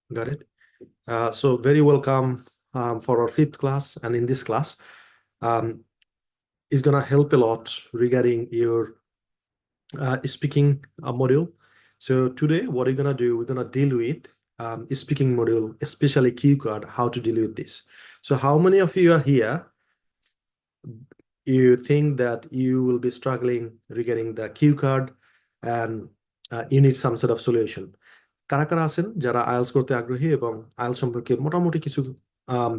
Got it. So very welcome for our fifth class, and in this class is gonna help a lot regarding your speaking module. So today, what we're gonna do, we're gonna deal with speaking module, especially cue card, how to deal with this. So how many of you are here? You think that you will be struggling regarding the cue card and you need some sort of solution. কারা কারা আছেন যারা IELTS করতে আগ্রহী এবং IELTS সম্পর্কে মোটামুটি কিছু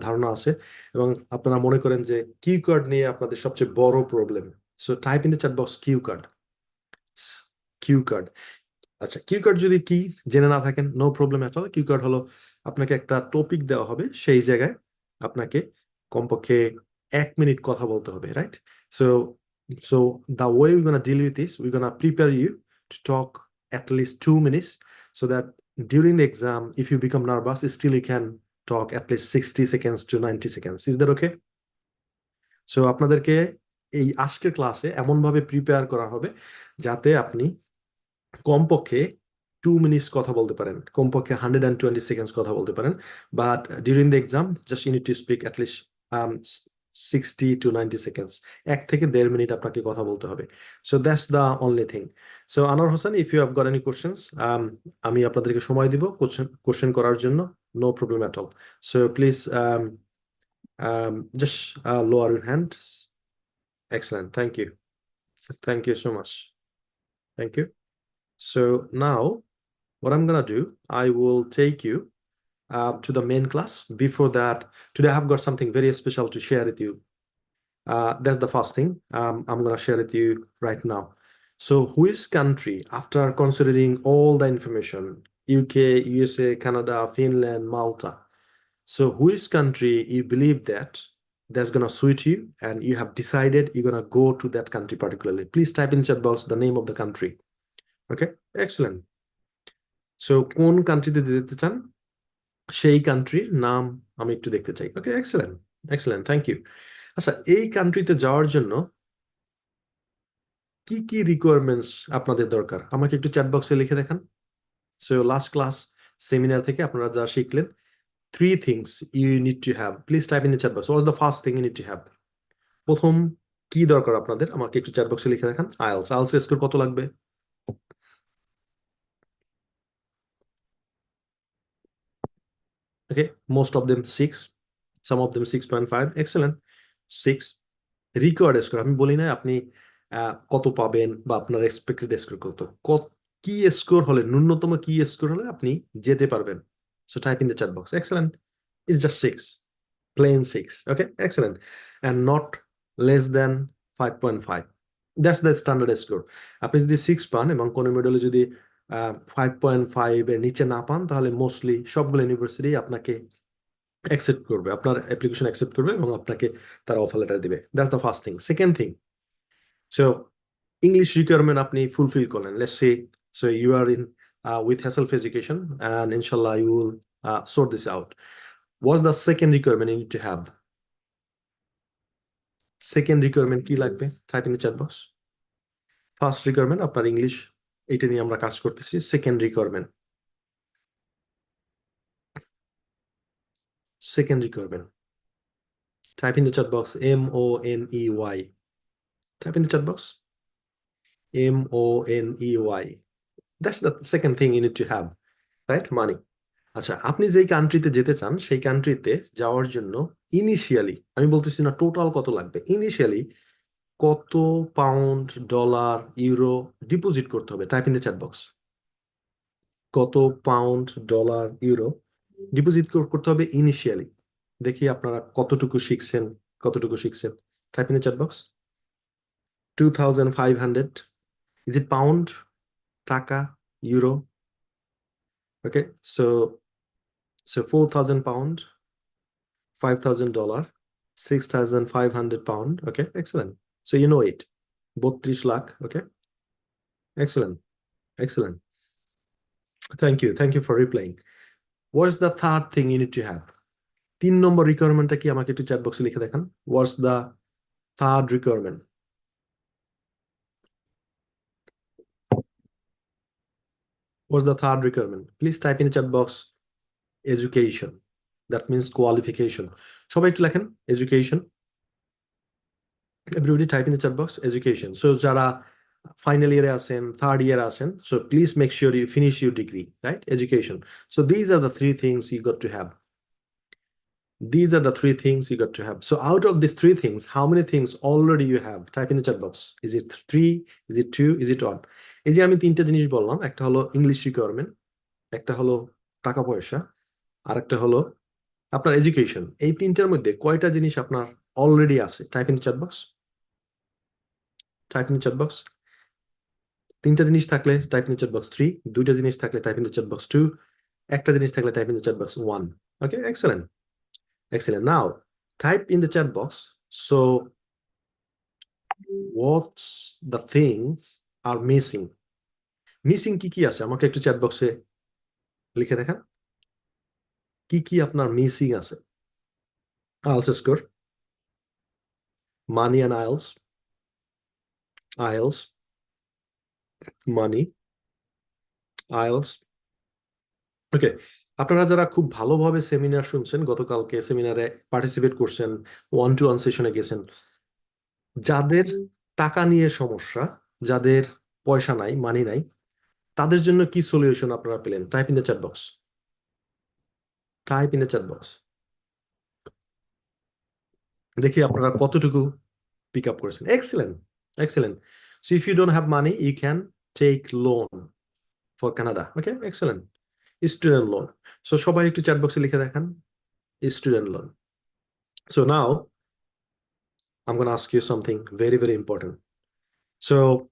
ধারণা আছে এবং আপনারা মনে করেন যে কিউ কার্ড নিয়ে আপনাদের সবচেয়ে বড় problem? So type in the chat box cue card. Cue card, আচ্ছা, কিউ কার্ড যদি কি জেনে না থাকেন, no problem at all. Cue card হলো আপনাকে একটা টপিক দেওয়া হবে, সেই জায়গায় আপনাকে কমপক্ষে 1 মিনিট কথা বলতে হবে, right? So so the way we gonna deal with this, we gonna prepare you to talk at least 2 minutes so that during the exam, if you become nervous, still you can talk at least 60 seconds to 90 seconds. Is that okay? So আপনাদেরকে এই আজকের ক্লাসে এমনভাবে prepare করা হবে যাতে আপনি কমপক্ষে 2 মিনিটস কথা বলতে পারেন, কমপক্ষে 120 সেকেন্ডস কথা বলতে পারেন। But during the exam just you need to speak at least 60 to 90 seconds. 1 থেকে 1.5 মিনিট আপনাকে কথা বলতে হবে। So that's the only thing. So Anwar Hossain, if you have got any questions, আমি আপনাদেরকে সময় দিব কোশ্চেন করার জন্য, no problem at all. So please just lower your hand. Excellent, thank you so much, thank you. So now what I'm gonna do, I will take you to the main class. Before that, today I've got something very special to share with you. That's the first thing I'm gonna share with you right now. So which country, after considering all the information, UK, USA, Canada, Finland, Malta, so which country you believe that's gonna suit you and you have decided you're gonna go to that country particularly? Please type in chat box the name of the country. Okay, excellent. So কোন কান্ট্রিতে যেতে চান সেই কান্ট্রির নাম আমি একটু দেখতে চাই। ওকে, এক্সেলেন্ট, এক্সেলেন্ট, থ্যাংক ইউ। আচ্ছা, এই কান্ট্রিতে যাওয়ার জন্য কি কি রিকোয়ারমেন্টস আপনাদের দরকার আমাকে একটু চ্যাট বক্সে লিখে দেখান। সো লাস্ট ক্লাস সেমিনার থেকে আপনারা যা শিখলেন, 3 things you need to have. Please type in the chat box. What's the first thing you need to have? প্রথম কি দরকার আপনাদের আমাকে একটু চ্যাট বক্সে লিখে দেখান। আইএলস স্কোর কত লাগবে? Okay, most of them 6, some of them 6.5. Excellent. 6 required score, আমি বলি না আপনি কত পাবেন বা আপনার এক্সপেক্টেড স্কোর কত, কি স্কোর হলে, ন্যূনতম কি স্কোর হলে আপনি যেতে পারবেন। So type in the chat box. Excellent, it's just 6, plain 6। Okay, excellent. And not less than 5.5, that's the standard score. আপনি যদি 6 পান এবং কোনো মডেলে যদি 5.5 এর নিচে না পান, তাহলে মোস্টলি সবগুলো ইউনিভার্সিটি আপনাকে অ্যাকসেপ্ট করবে, আপনার অ্যাপ্লিকেশন অ্যাকসেপ্ট করবে এবং আপনাকে তারা অফার লেটার দিবে। That's the first thing. Second thing, so English requirement আপনি ফুলফিল করলেন, let's say, so you are in with Hasself Education, and inshallah you will sort this out. What's the second requirement you need to have? Second requirement কি লাগবে? Type in the chat box. First requirement আপনার English, এটা নিয়ে আমরা কাজ করতেছি। Second requirement, second requirement. Type in the chat box MONEY. Type in the chat box MONEY. That's the second thing you need to have, right? Money. আচ্ছা, আপনি যেই কান্ট্রিতে যেতে চান সেই কান্ট্রিতে যাওয়ার জন্য ইনিশিয়ালি, আমি বলতেছি না টোটাল কত লাগবে, ইনিশিয়ালি কত পাউন্ড, ডলার, ইউরো ডিপোজিট করতে হবে? Type in the chat box. কত পাউন্ড, ডলার, ইউরো ডিপোজিট করতে হবে ইনিশিয়ালি? দেখি আপনারা কতটুকু শিখছেন, কতটুকু শিখছেন। Type in the chat box. 2500, is it pound, টাকা, euro? Okay, so 4,000 pound, $5,000, 6,500 pound. Okay, excellent. So you know it. 32 lakh. Okay, excellent, excellent. Thank you for replying. What's the third thing you need to have? 3 নম্বর রিকোয়ারমেন্টটা কি আমাকে একটু chat বক্সে লিখে দেখান। What's the third requirement? What's the third requirement? Please type in the chat box education. That means qualification. সবাই একটু লেখেন education. Everybody type in the chat box education. So যারা final year আছেন, third year আছেন, so please make sure you finish your degree, right? Education. So these are the three things you got to have. These are the three things you got to have. So out of these three things, how many things already you have? Type in the chat box. Is it 3? Is it 2? Is it 1? এই যে আমি তিনটা জিনিস বললাম, একটা হলো English requirement, একটা হলো টাকা পয়সা, আর একটা হলো আপনার এডুকেশন। এই তিনটার মধ্যে কয়টা জিনিস আপনার অলরেডি আছে? Type in chat box, type in chat box. তিনটা জিনিস থাকলে টাইপ ইন চ্যাট বক্স 3, দুইটা জিনিস থাকলে টাইপ ইন চ্যাট বক্স 2, একটা জিনিস থাকলে type in chat box 1। Okay, excellent, excellent. Now type in the chat box. So what's the things are missing? Missing কি কি আছে আমাকে একটু চ্যাট বক্সে লিখে দেখান। কি কি আপনার মিসিং আছে? IELTS score, money and IELTS, IELTS, money, IELTS. Okay, আপনারা যারা খুব ভালোভাবে সেমিনার শুনছেন, গতকালকে সেমিনারে পার্টিসিপেট করছেন, 1-to-1 সেশনে গেছেন, যাদের টাকা নিয়ে সমস্যা, যাদের পয়সা নাই, মানি নাই, তাদের জন্য কি সলিউশন আপনারা পেলেন? Type in the chat box, type in the chat box. দেখি আপনারা কতটুকু পিক আপ করেছেন। Excellent, excellent. So if you don't have money, you can take loan for Canada. Okay, excellent. Student loan. So সবাই একটু chat বক্সে লিখে দেখান student loan. So now I'm going to ask you something very, very important. So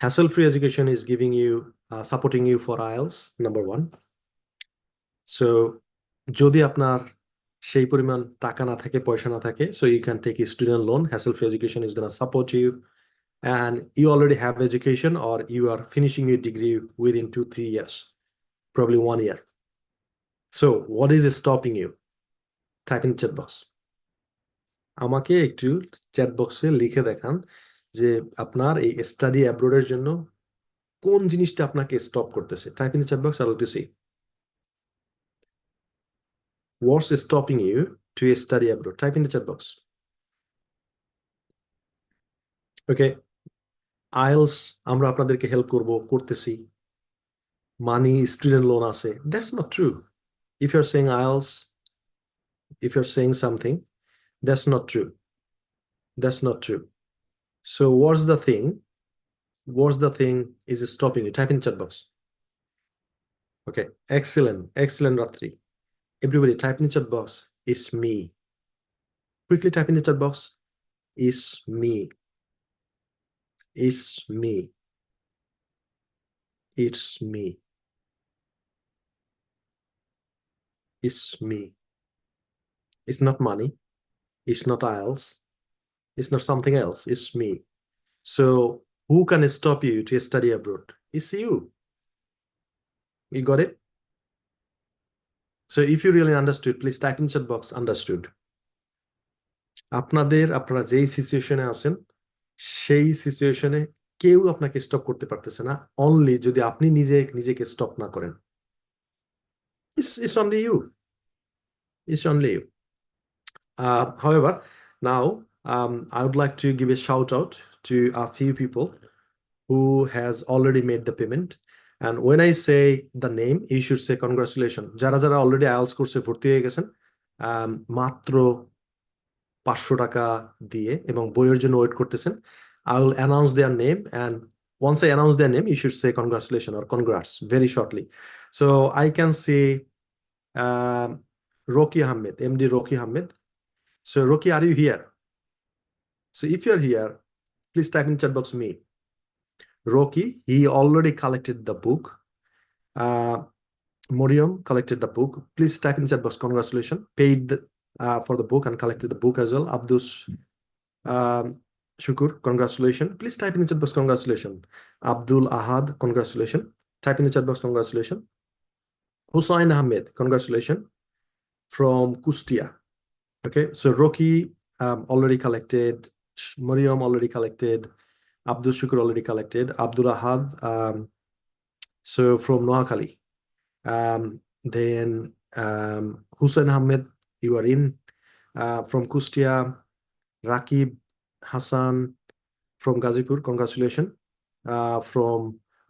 hassle-free education is giving you, supporting you for IELTS, number one. So যদি আপনার সেই পরিমাণ টাকা না থাকে, পয়সা না থাকে, so you can take a student loan. Hassle-free education is going to support you, and you already have education or you are finishing your degree within 2-3 years, probably 1 year. So what is stopping you? Type in the chat box. আমাকে একটু chat বক্সে লিখে দেখান যে আপনার এই study অ্যাব্রোডের জন্য কোন জিনিসটা আপনাকে স্টপ করতেছে। Type in the chat box, I will see what's stopping you to study abroad. Type in the chat box. Okay, IELTS আমরা আপনাদেরকে হেল্প করতেছি, মানি, স্টুডেন্ট লোন আছে। That's not true. If you are saying IELTS, if you are saying something, that's not true, that's not true. So what's the thing, what's the thing is stopping you? Type in chat box. Okay, excellent, excellent, Ratri. Everybody type in the chat box, it's me. Quickly type in the chat box, it's me, it's me, it's me, it's me. It's not money, it's not IELTS, it's not something else, it's me. So who can stop you to study abroad? It's you. You got it? So if you really understood, please type in chat box understood. আপনারা যেই সিচুয়েশনে আছেন, সেই সিচুয়েশনে কেউ আপনাকে stop করতে পারতেছে না, অনলি যদি আপনি নিজেকে স্টপ না করেন। It's only you. It's only you. However, now I would like to give a shout out to a few people who has already made the payment. And when I say the name, you should say congratulations. যারা যারা already IELTS কোর্সে ভর্তি হয়ে গেছেন মাত্র 500 টাকা দিয়ে এবং বইয়ের জন্য ওয়েট করতেছেন, I will announce their name, and once I announce their name, you should say congratulations or congrats very shortly. So I can say Rocky Ahmed, MD Rocky Ahmed. So Rocky, are you here? So if you're here, please type in chat box me. Rocky, he already collected the book. Moriam collected the book. Please type in chat box congratulations. Paid for the book and collected the book as well. Abdus Shukur, congratulations. Please type in the chat box congratulations. Abdul Ahad, congratulations. Type in the chat box congratulations. Hussain Ahmed, congratulations from Kustia. Okay, so Rocky already collected, Mariam already collected, Abdul Shukur already collected, Abdul Ahad, so from Noakhali. Then Hussein Ahmed, you are in. From Kustia, Rakib Hassan from Gazipur, congratulations.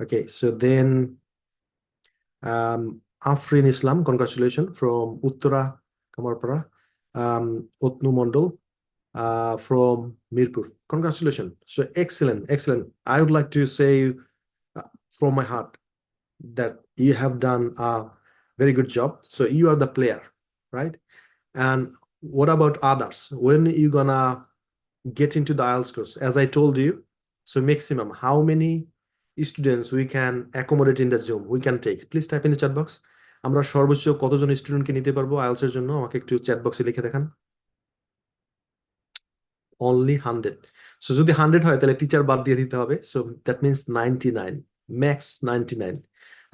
Okay, so then Afrin Islam, congratulations from Uttara Kamarpara. Otnu Mondol from Mirpur, congratulations. So excellent, excellent. I would like to say from my heart that you have done a very good job. So you are the player, right? And what about others? When you gonna get into the IELTS course? As I told you, so maximum, how many students we can accommodate in the Zoom, we can take? Please type in the chat box. আমরা সর্বোচ্চ কতজন স্টুডেন্টকে নিতে পারবো IELTS এর জন্য? আমাকে একটু চ্যাট বক্সে লিখে দেখান। Only 100. So যদি 100 হয় তাহলে টিচার বাদ দিয়ে দিতে হবে। So that means 99, max 99.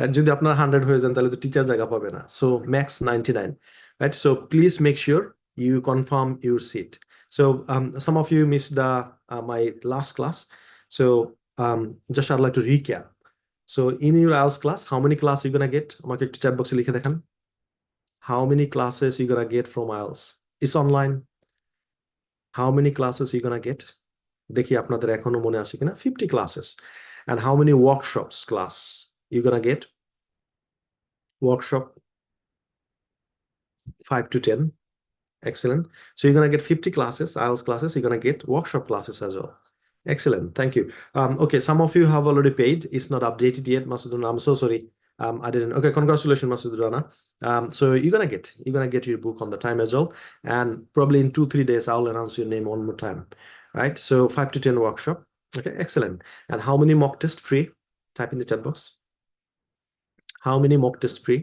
আর যদি আপনার 100 হয়ে যান তাহলে তো টিচার জায়গা পাবে না। So max 99, right? So please make sure you confirm your seat. So some of you missed the my last class. So just I'd like to recap. So in your IELTS class, how many classes you gonna get? আমাকে একটু chat বক্সে লিখে দেখান। How many classes you gonna get from IELTS? It's online. How many classes you gonna get? দেখি আপনাদের এখনো মনে আছে কিনা। 50 classes. And how many workshops class you gonna get? Workshop 5 to 10. Excellent. So you're gonna get 50 classes, IELTS classes. You're gonna get workshop classes as well. Excellent. Thank you. Okay, some of you have already paid. It's not updated yet, Masudun. I'm so sorry. I didn't. Okay, congratulations, Masudurana. So you're gonna get your book on the time as well. And probably in 2-3 days, I'll announce your name one more time. Right? So 5 to 10 workshop. Okay, excellent. And how many mock tests free? Type in the chat box. How many mock tests free?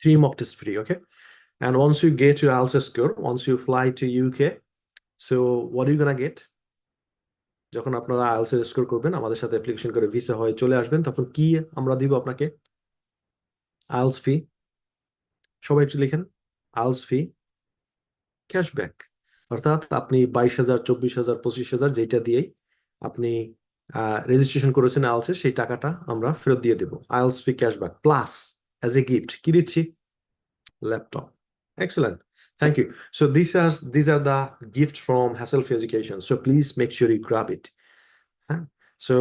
3 mock tests free. Okay. And once you get your IELTS score, once you fly to UK, so what are you gonna get? যখন আপনারা IELTS এর score করবেন, আমাদের সাথে application করে visa হয়ে চলে আসবেন, তখন কি আমরা দিব আপনাকে? আইএলটিএস ফি। সবাই একটু লিখেন, আইএলটিএস ফি ক্যাশব্যাক। অর্থাৎ আপনি 22,000, 24,000, 25,000 যেটা দিয়েই আপনি রেজিস্ট্রেশন করেছেন আইএলটিএস, সেই টাকাটা আমরা ফেরত দিয়ে দেব। IELTS fee cashback plus as a gift কি দিচ্ছি? Laptop. Excellent. Thank you. So these are the gifts from Hassle Free Education. So please make sure you grab it. So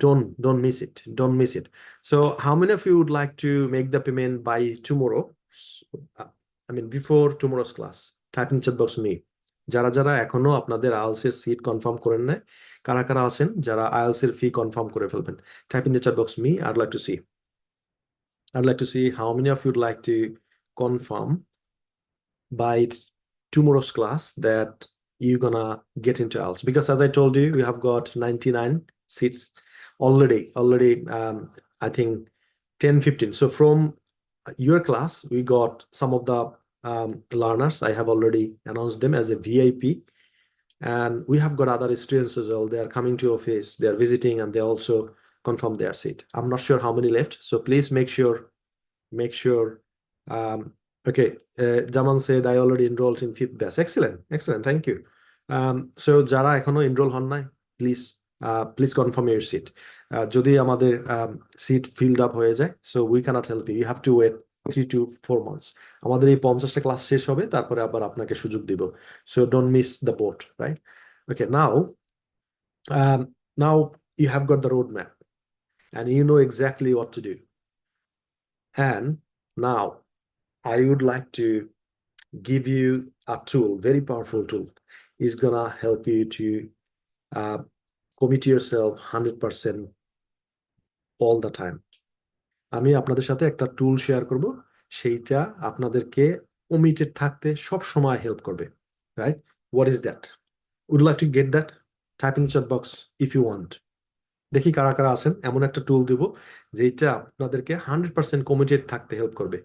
don't miss it. Don't miss it. So how many of you would like to make the payment by tomorrow? I mean before tomorrow's class. Type in chat box me. যারা যারা এখনো আপনাদের IELTS এর seat confirm করেন নাই, কারা কারা আছেন যারা আইএলটিএস এর ফি কনফার্ম করে ফেলবেন? Type in the chat box me. I'd like to see how many of you would like to confirm by tomorrow's class that you're gonna get into IELTS, because as I told you, we have got 99 seats already. I think 10-15. So from your class, we got some of the learners. I have already announced them as a VIP, and we have got other students as well. They are coming to office, they are visiting, and they also confirm their seat. I'm not sure how many left, so please make sure. Okay, Jamal said I already enrolled in 5th batch. Excellent, thank you. So যারা এখনো enrol হন নাই, please confirm your seat. যদি আমাদের seat filled up হয়ে যায়, so we cannot help you have to wait 3 to 4 months. আমাদের এই 50টা ক্লাস শেষ হবে, তারপরে আবার আপনাকে সুযোগ দিব। So don't miss the boat, right? Okay, now you have got the roadmap and you know exactly what to do. And now I would like to give you a tool, very powerful tool. It's gonna help you to commit yourself 100% all the time. আমি আপনাদের সাথে একটা টুল share করব, সেইটা আপনাদেরকে committed থাকতে সব সময় হেল্প করবে, right? What is that? Would you like to get that? Type in the chat box if you want. দেখি কারা কারা আছেন। এমন একটা টুল দিব যেটা আপনাদেরকে 100% কমিটেড থাকতে হেল্প করবে।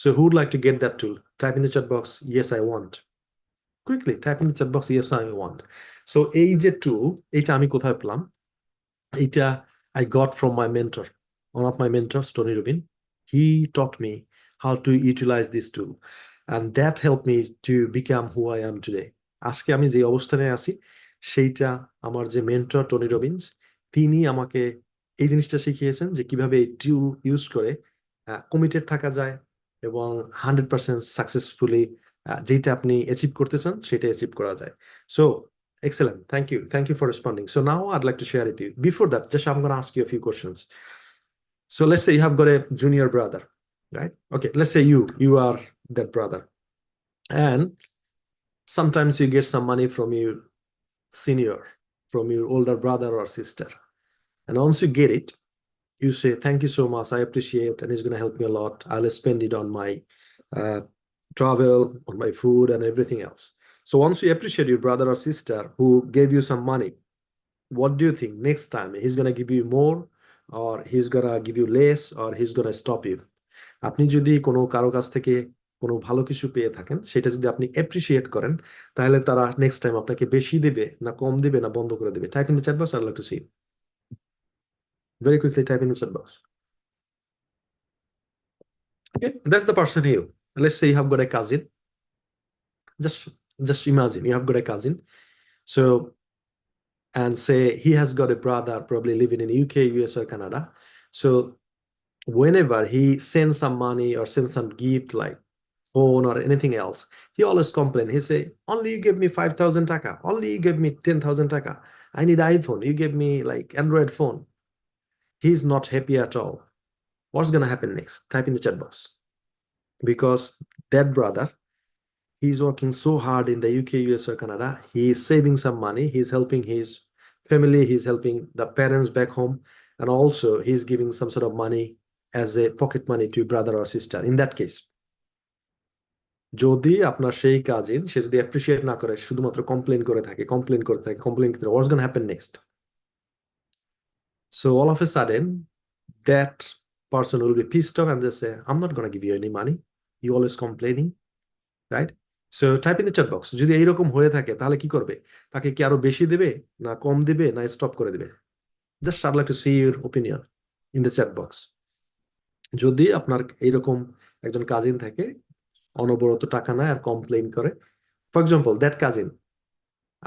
So who would like to get that tool? Type in the chat box, yes I want. Quickly type in the chat box, yes I want. So এই যে টুল, এটা আমি কোথায় পেলাম? এটা I got from my mentor, one of my mentors, Tony Rubin. He taught me how to utilize this tool, and that helped me to become who I am today. আজকে আমি যে অবস্থানে আছি সেইটা আমার যে মেন্টর টনি রবিনস, তিনি আমাকে এই জিনিসটা শিখিয়েছেন যে কিভাবে এই টুল ইউজ করে কমিটেড থাকা যায় এবং 100% সাকসেসফুলি যেটা আপনি অ্যাচিভ করতে চান সেটা অ্যাচিভ করা যায়। So excellent, thank you for responding. So now I'd like to share it with you. Before that, just I'm going to ask you a few questions. So let's say you have got a junior brother, right? Okay, let's say you are that brother, and sometimes you get some money from your senior, from your older brother or sister, and once you get it, you say, thank you so much, I appreciate, and it's going to help me a lot. I'll spend it on my uh, travel, on my food, and everything else. So once you appreciate your brother or sister who gave you some money, what do you think next time he's going to give you more, or he's going to give you less, or he's going to stop you? আপনি যদি কোনো কারো কাছ থেকে কোনো ভালো কিছু পেয়ে থাকেন, সেটা যদি আপনি অ্যাপ্রিসিয়েট করেন, তাহলে তারা নেক্সট টাইম আপনাকে বেশি দেবে না কম দেবে না বন্ধ করে দেবে? Type in the chat box, I'd like to see. Very quickly type in the chat box. Okay, that's the person here. Let's say you have got a cousin. Just imagine you have got a cousin. So, and say he has got a brother probably living in UK, US, or Canada. So whenever he sends some money or sends some gift like phone or anything else, he always complain. He say, only you gave me 5,000 taka, only you gave me 10,000 taka. I need iPhone, you gave me like Android phone. He's not happy at all. What's gonna happen next? Type in the chat box. Because that brother, he's working so hard in the UK, US, or Canada. He's saving some money. He's helping his family. He's helping the parents back home. And also he's giving some sort of money as a pocket money to brother or sister. In that case, যদি আপনার সেই cousin সে যদি appreciate না করে, শুধুমাত্র complain করতে থাকে, what's going to happen next? So all of a sudden that person will be pissed off and they say, I'm not going to give you any money, you always complaining, right? So type in the chat box. যদি এইরকম হয়ে থাকে তাহলে কি করবে? তাকে কি আরো বেশি দেবে, না কম দেবে, না স্টপ করে দেবে? Just I'd like to see your opinion in the chat box. যদি আপনার এইরকম একজন কাজিন থাকে, অনবরত টাকা নেয় আর কমপ্লেইন করে, ফর এক্সাম্পল দ্যাট কাজিন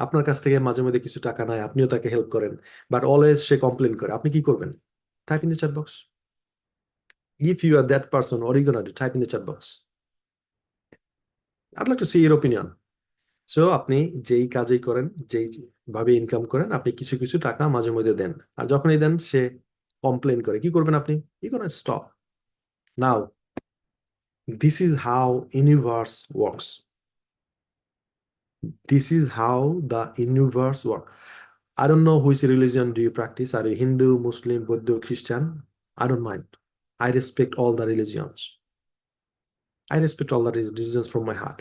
আপনার কাছ থেকে মাঝে মধ্যে কিছু টাকা নেয়, আপনিও তাকে হেল্প করেন, বাট অলওয়েজ সে কমপ্লেন করে, আপনি কি করবেন? Type in the chat box. If you are that person, what are you gonna do? Type in the chat box. I'd like to see your opinion. So আপনি যেই কাজেই করেন, যেই ভাবে ইনকাম করেন, আপনি কিছু কিছু টাকা মাঝে মধ্যে দেন, আর যখনই দেন সে কমপ্লেন করে, কি করবেন আপনি? You gonna stop. Now this is how universe works. This is how the universe works. I don't know which religion do you practice. Are you Hindu, Muslim, Buddha, Christian? I don't mind. I respect all the religions. I respect all the religions from my heart.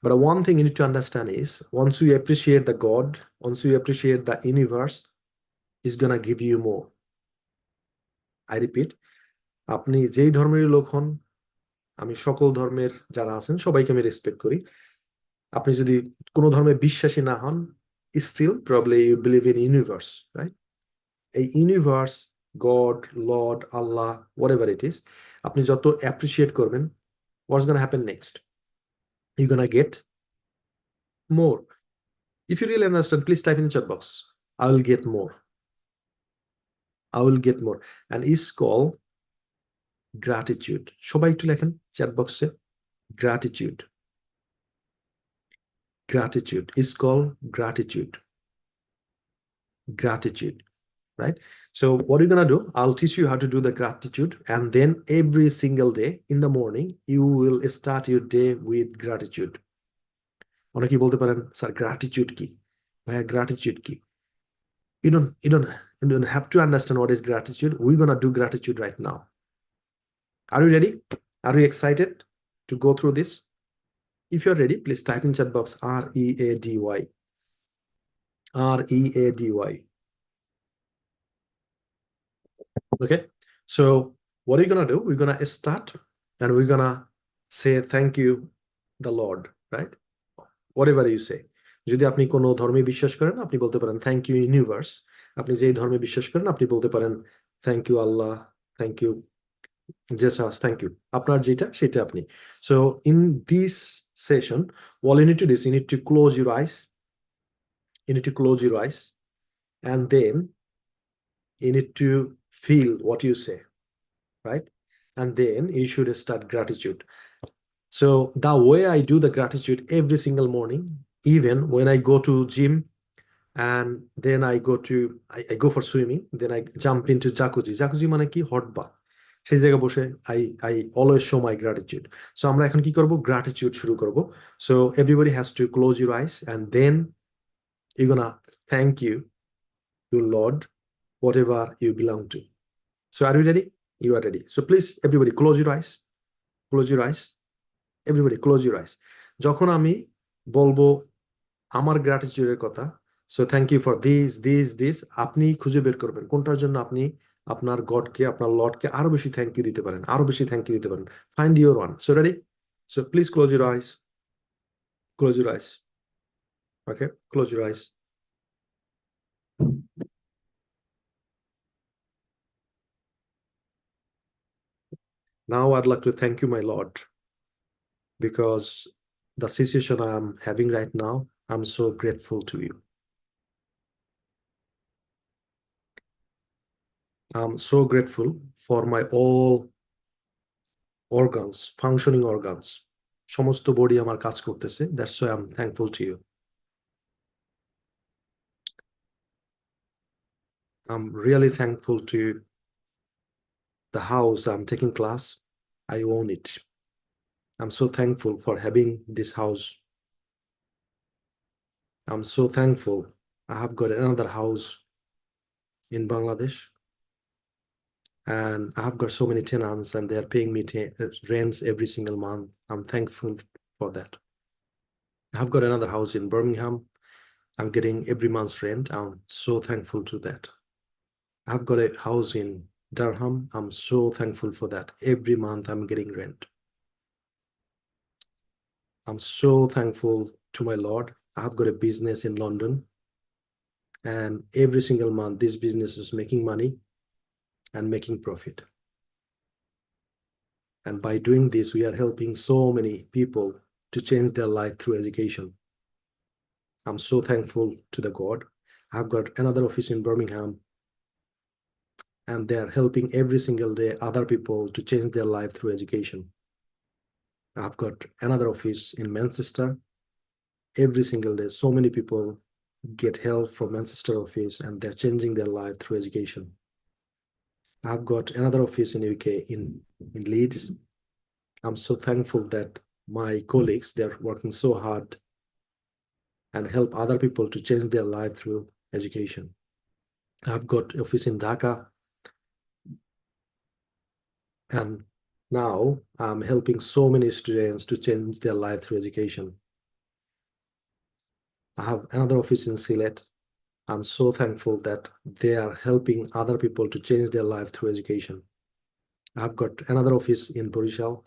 But one thing you need to understand is, once you appreciate the God, once you appreciate the universe, is gonna give you more. I repeat, আপনি যেই ধর্মের লোক হন, আমি সকল ধর্মের যারা আছেন সবাইকে আমি রেসপেক্ট করি। আপনি যদি কোনো ধর্মে বিশ্বাসী না হন, still probably you believe in universe, right? A universe, God, Lord, Allah, whatever it is, আপনি যত appreciate করবেন, what's gonna happen next? You're gonna get more. If you really understand, please type in the chat box. I will get more. I will get more. And it's called gratitude. সবাই একটু লেখেন chat box-এ gratitude. Gratitude is called gratitude. Gratitude. Right? So what are you gonna do? I'll teach you how to do the gratitude, and then every single day in the morning you will start your day with gratitude. অনেকেই বলতে পারেন, sir gratitude কি? ভাইয়া gratitude কি? You don't have to understand what is gratitude. We're gonna do gratitude right now. Are you ready? Are you excited to go through this? If you're ready, please type in chat box READY. READY. Okay, so what are you gonna do? We're gonna start and we're gonna say thank you the Lord, right? Whatever you say. যদি আপনি কোনো ধর্মে বিশ্বাস করেন, আপনি বলতে পারেন thank you universe. আপনি যেই ধর্মে বিশ্বাস করেন, আপনি বলতে পারেন thank you Allah, thank you Jesus, thank you. আপনার যেটা সেটা আপনি। So in this session, all you need to do is you need to close your eyes. You need to close your eyes, and then you need to feel what you say, right? and then you should start gratitude. So the way I do the gratitude every single morning, even when I go to gym and then I go for swimming, then I jump into jacuzzi. Jacuzzi মানে কি? hot bath. সেই জায়গায় বসে I always show my gratitude. So আমরা এখন কি করব? Gratitude শুরু করব. So everybody has to close your eyes and then you're gonna thank you, Lord, whatever you belong to. So are you ready? You are ready. So please everybody close your eyes. Close your eyes. Everybody close your eyes. যখন আমি বলবো আমার গ্র্যাটিটিউডের কথা, so thank you for this, আপনি খুঁজে বের করবেন কোনটার জন্য আপনি আপনার গডকে, আপনার লর্ডকে আরো বেশি থ্যাংক ইউ দিতে পারেন, আরো বেশি থ্যাংক ইউ দিতে পারেন। Find your one. So ready? So please close your eyes. Close your eyes. Okay, close your eyes. Now I'd like to thank you, my Lord, because the situation I am having right now, I'm so grateful to you. I'm so grateful for my all organs, functioning organs. সমস্ত body আমার কাজ করতেছে। That's why I'm thankful to you. I'm really thankful to the house I'm taking class. I own it. I'm so thankful for having this house. I'm so thankful I have got another house in Bangladesh. And I have got so many tenants and they're paying me rents every single month. I'm thankful for that. I have got another house in Birmingham. I'm getting every month's rent. I'm so thankful to that. I've got a house in Durham. I'm so thankful for that. Every month I'm getting rent. I'm so thankful to my Lord. I've got a business in London. And every single month, this business is making money and making profit. And by doing this, we are helping so many people to change their life through education. I'm so thankful to the God. I've got another office in Birmingham, and they're helping every single day other people to change their life through education. I've got another office in Manchester. Every single day, so many people get help from Manchester office and they're changing their life through education. I've got another office in UK in Leeds. I'm so thankful that my colleagues, they're working so hard and help other people to change their life through education. I've got office in Dhaka. And now I'm helping so many students to change their life through education. I have another office in Sylhet. I'm so thankful that they are helping other people to change their life through education. I've got another office in Borishal,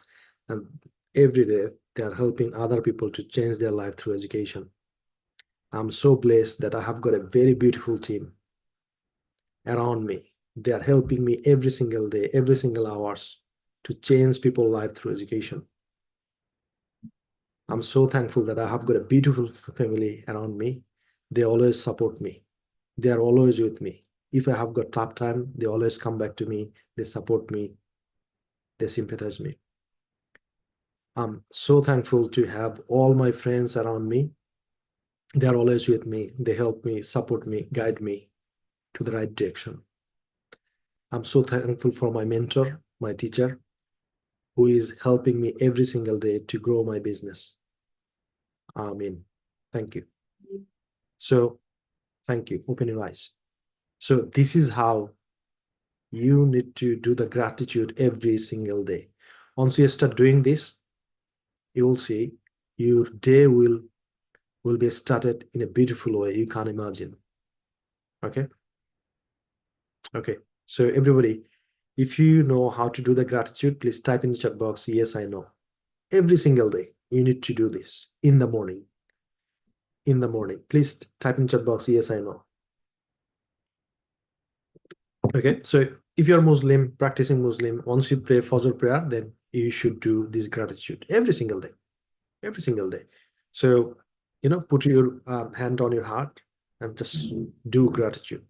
and every day they are helping other people to change their life through education. I'm so blessed that I have got a very beautiful team around me. They are helping me every single day, every single hours to change people's life through education. I'm so thankful that I have got a beautiful family around me. They always support me. They are always with me. If I have got tough time, they always come back to me. They support me. They sympathize me. I'm so thankful to have all my friends around me. They are always with me. They help me, support me, guide me to the right direction. I'm so thankful for my mentor, my teacher, who is helping me every single day to grow my business. Amen. Thank you. So, thank you. Open your eyes. So this is how you need to do the gratitude every single day. Once you start doing this, you will see your day will be started in a beautiful way you can't imagine. Okay? Okay. So everybody, if you know how to do the gratitude, please type in the chat box, yes, I know. Every single day, you need to do this in the morning. In the morning. Please type in the chat box, yes, I know. Okay, so if you're Muslim, practicing Muslim, once you pray Fajr prayer, then you should do this gratitude every single day. Every single day. So, put your hand on your heart and just do gratitude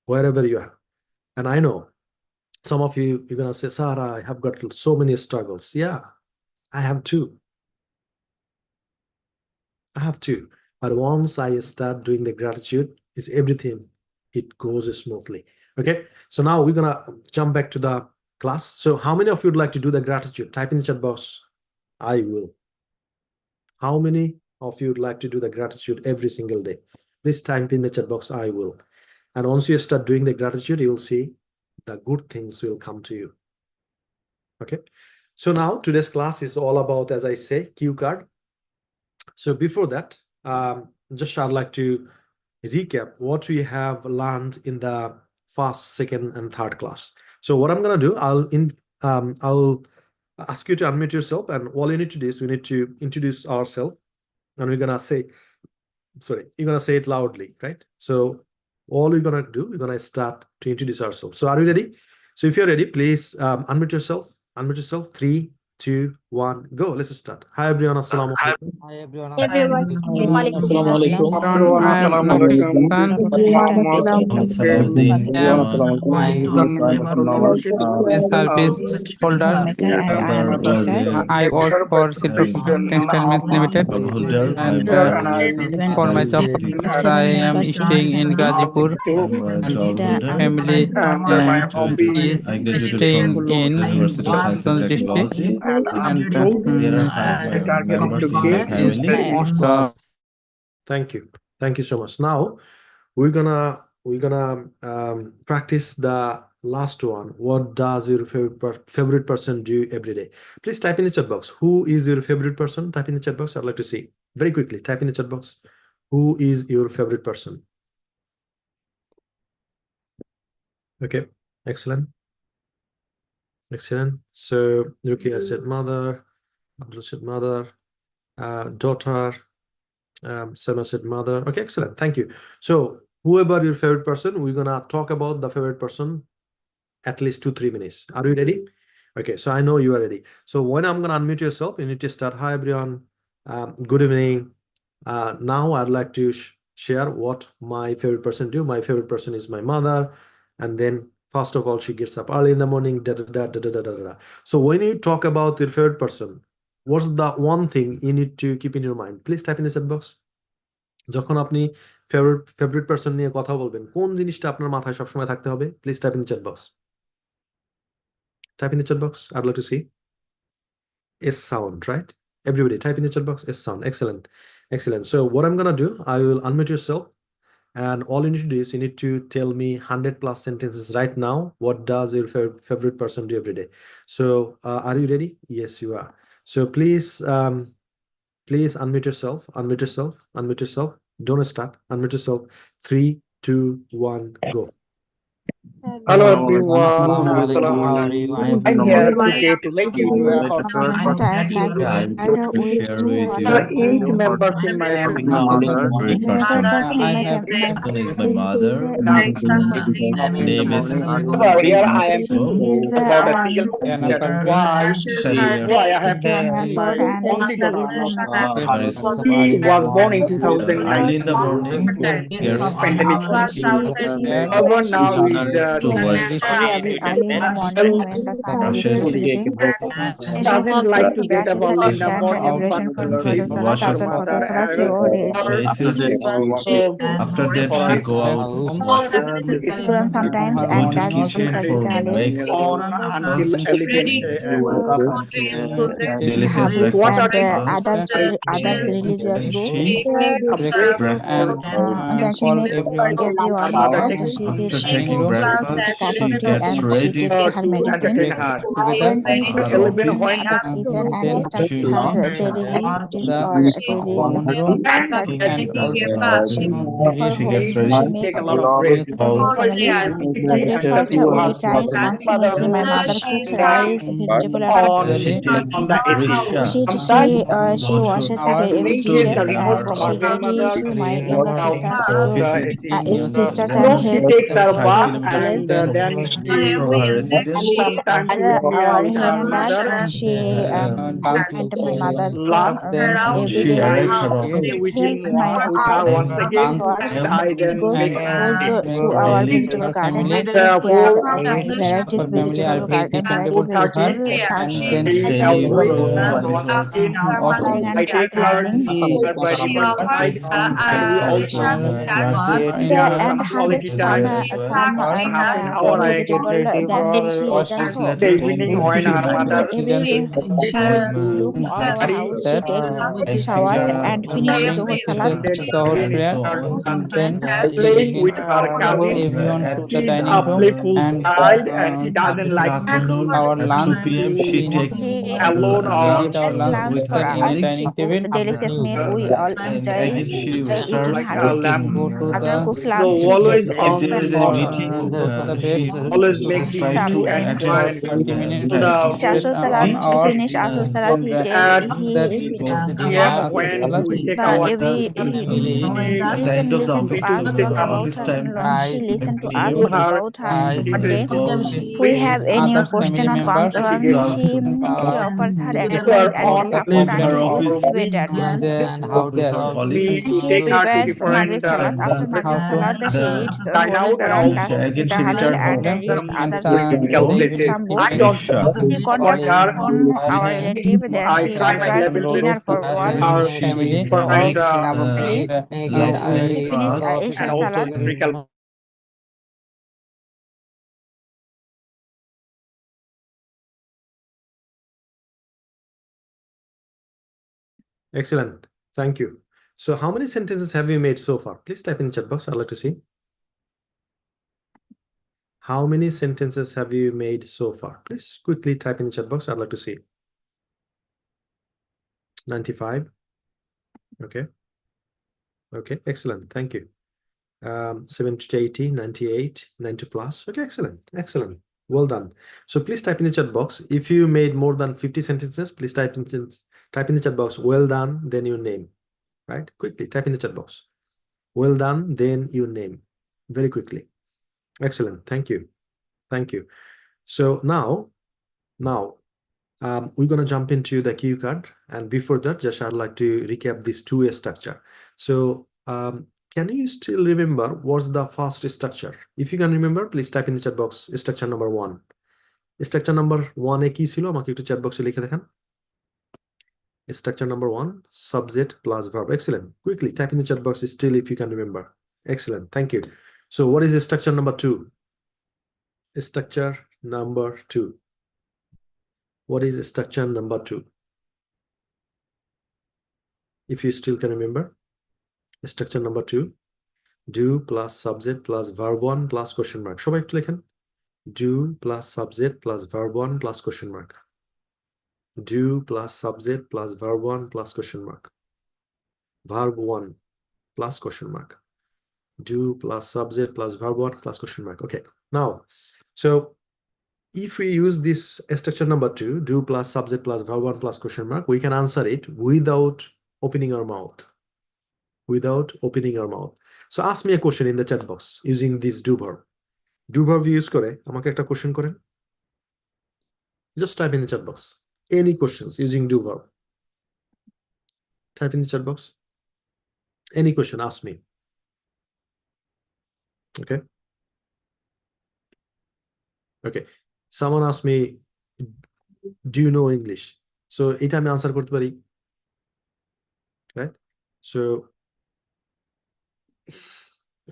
wherever you are. And I know Some of you, you're gonna say, Sarah, I have got so many struggles. Yeah, I have too. I have too. But once I start doing the gratitude, is everything, it goes smoothly. Okay. So now we're gonna jump back to the class. So how many of you would like to do the gratitude? Type in the chat box. I will. How many of you would like to do the gratitude every single day? Please type in the chat box, I will. And once you start doing the gratitude, you will see the good things will come to you. Okay. So now today's class is all about, as I say, cue card. So before that, just I'd like to recap what we have learned in the first, second, and third class. So what I'm gonna do, I'll ask you to unmute yourself, and all you need to do is we need to introduce ourselves, and we're gonna say, sorry, you're gonna say it loudly, right? So all we're gonna do, we're gonna start to introduce ourselves. So are you ready? So if you're ready, please unmute yourself. Unmute yourself. 3, 2, 1, go. Let's start. Hi everyone. Assalamu alaikum. Hi everyone. Everyone, Assalamu alaikum. Everyone, I am assalamu alaikum. Pakistan. Everyone, Salamuddin. I am my service holder. Elder Rosy. I work for Silver Textile Mills Limited, Job holder. and I'm for my job Rosy. purpose, I am staying in Gazipur, I'm a and job holder. family my hobby is I graduated staying from in the University of Science and Manikganj district, Technology. and There are 5 members in my is family. most Thank you. Thank you so much. Now we're gonna practice the last one. What does your favorite person do every day? Please type in the chat box. Who is your favorite person? Type in the chat box. I'd like to see very quickly. Type in the chat box. Who is your favorite person? Okay, excellent. Excellent. So Rukia said mother, Abdul said mother, daughter, Selma said mother. Okay, excellent. Thank you. So whoever your favorite person, we're gonna talk about the favorite person at least 2-3 minutes. Are you ready? Okay, so I know you are ready. So when I'm gonna unmute yourself, you need to start. Hi everyone. Good evening. Now I'd like to share what my favorite person do. My favorite person is my mother, and then first of all, she gets up early in the morning. Da, da, da, da, da, da, da, da. So when you talk about your favorite person, what's the one thing you need to keep in your mind? Please type in the chat box. যখন আপনি favourite person নিয়ে কথা বলবেন, কোন জিনিসটা আপনার মাথায় সবসময় থাকতে হবে? Please type in the chat box. Type in the chat box. I'd like to see S sound, right? Everybody type in the chat box S sound. Excellent. Excellent. So what I'm gonna do, I will unmute yourself, and all you need to do is you need to tell me 100+ sentences right now. What does your favorite person do every day? So are you ready? Yes, you are. So please unmute yourself. Unmute yourself. Unmute yourself. Don't start. Unmute yourself. 3, 2, 1, go. Hello everyone. Assalamu alaikum. How are you? I am I'm here today to let you know about Yeah, I'm going to share with you. the 8 members in my family. Favorite person. I have One is my mother. Name is So here I am So. about a single another person. Why? Why I have only daughter. She was born in 2009 Early in the morning, cares pandemic. However, now with the to watch Very early in the morning when the sun is still sleeping. she doesn't like to get up early in the and morning. aberration from Fajr he Salat. After washes. Fajr Salat, she already He feels So after that she go out Quran sometimes go and to does kitchen iftar for with the Halil. makes on until 11 delicious Hadiths What are and breakfast. others religious Then book. she breakfast? and Then she call make everyone everyone Mother that she after gives taking to breakfast, cup she of tea gets and she ready takes her to medicine. entertain her. together. When finishes, she 11 opens when the kitchen and Then starts she her daily activities the or daily start taking and her she home. gets She ready. take makes a lot of everything break. for the whole family. The breakfast only tries Mother continuously. My mother cooks rice, vegetable, and on She takes on the 18th. rickshaw she to washes every Immediate dishes take remote her from and she our office. ready grandmother to my work younger out sisters on to the Office is 18th. sisters and No, she help takes her 5 bath kilometers and village then she from her residence. sometimes Our with me and her here mother. that she and my mother Lunch every She day arrived she around stay with him helps my with her once again, and I he then goes make to our vegetable garden and the takes care whole varieties family are vegetable very garden dependable varieties to her, vegetable and she then he she helps helped with in farming I and take her planning. to her biodiversity site, and we also classes And some quality harvest time some half an some hour I vegetable then she returns home. the evening when her mother Every she look all the study house she takes and shower and finish morning Johor she salad. takes the whole then prayer, so and on. then she playing begins with her to cousin. everyone to the She's dining a room, playful and child, and she After doesn't the like afternoon, our at lunch 2 p.m., she takes She alone or eat our makes lunch lunch with for her in a us. colleagues. She dining cooks table. delicious meal. We all And enjoy again, she eating starts her. like Go working. to After the cooks so lunch, she always takes If on there is a for meeting, go to the bed. she always make the try some to and attend try For 30 minutes to that the finish whole asur on salad. meeting. our Finish asur salad. and at that He 6 p.m. when salad. we take the our every At the end of the listen to office us take our about office her time, she listen to us to her about her day. goes We have any Other question family or members concern, talk to she our offers her to advice her and on support in until her he office gets better. and office or colleagues. me She take her to prepares different Maghrib Salat. After Maghrib Salat, she reads dine Holy out and Quran, also does Again, she Tahlil, returned and home. reads other critical places. some I book. don't Rickshaw. She contacts her. on our relative, then I she try my prepares level dinner best for to all. her family find Makes Sleep. lunch She finished fast Isha and also Salat. critical Excellent. Thank you. So how many sentences have you made so far? Please type in the chat box. I'd like to see. How many sentences have you made so far? Please quickly type in the chat box. I'd like to see. 95. Okay. Okay, excellent. Thank you. 70 to 80, 98, 90 plus. Okay, excellent. Excellent. Well done. So please type in the chat box. If you made more than 50 sentences, please type in the chat box. Well done, then your name. Right? Quickly type in the chat box. Well done, then your name. Very quickly. Excellent. Thank you. Thank you. So now we're going to jump into the cue card. And before that, just I'd like to recap this 2A structure. So can you still remember what's the first structure? If you can remember, please type in the chat box structure number 1. Structure number 1 এ কি ছিল আমাকে একটু chat box এ লিখে দেখান। Structure number 1, subject plus verb. Excellent. Quickly type in the chat box still if you can remember. Excellent. Thank you. So what is structure number 2? Structure number 2. What is structure number 2? If you still can remember, structure number 2, do plus subject plus verb 1 plus question mark. সবাই একটু লেখেন, do plus subject plus verb 1 plus question mark. Do plus subject plus verb 1 plus question mark. Verb 1 plus question mark. Do plus subject plus verb 1 plus question mark. Okay, now, so if we use this structure number 2, do plus subject plus verb 1 plus question mark, we can answer it without opening our mouth. Without opening our mouth. So ask me a question in the chat box using this do verb. Do verb use করে আমাকে একটা question করেন. Just type in the chat box. Any questions using do verb. Type in the chat box. Any question, ask me. Okay. Okay. Someone asked me, do you know English? So এটা আমি answer করতে পারি. Right? So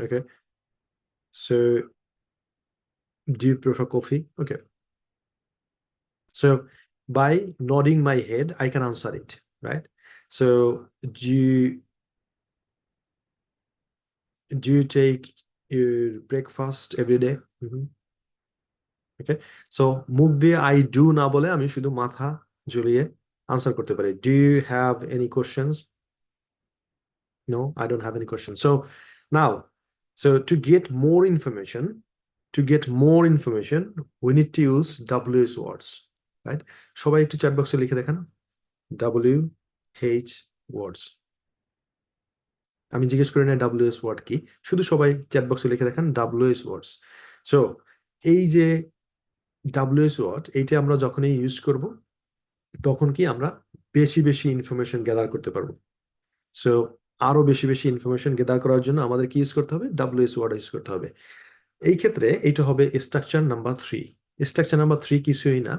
okay. So do you prefer coffee? Okay. So by nodding my head, I can answer it, right? So do you take your breakfast every day? Okay. So মুখ দিয়ে I do না বলে আমি শুধু মাথা ঝুলিয়ে answer করতে পারি. Do you have any questions? No, I don't have any questions. So now, so to get more information, we need to use WH words, right? সবাই একটু chat box এ লিখে দেখান WH words. আমি জিজ্ঞেস করি না WH word কি, শুধু সবাই chat box এ লিখে দেখান WH words. So এই যে WS ওয়ার্ড এইটা আমরা যখনই ইউজ করব তখন কি আমরা বেশি বেশি ইনফরমেশন গ্যাদার করতে পারবো। সো আরো বেশি বেশি ইনফরমেশন গ্যাদার করার জন্য আমাদের কি ইউজ করতে হবে? WS ওয়ার্ড ইউজ করতে হবে। এই ক্ষেত্রে এটা হবে স্ট্রাকচার নাম্বার 3। স্ট্রাকচার নাম্বার 3 কিছুই না,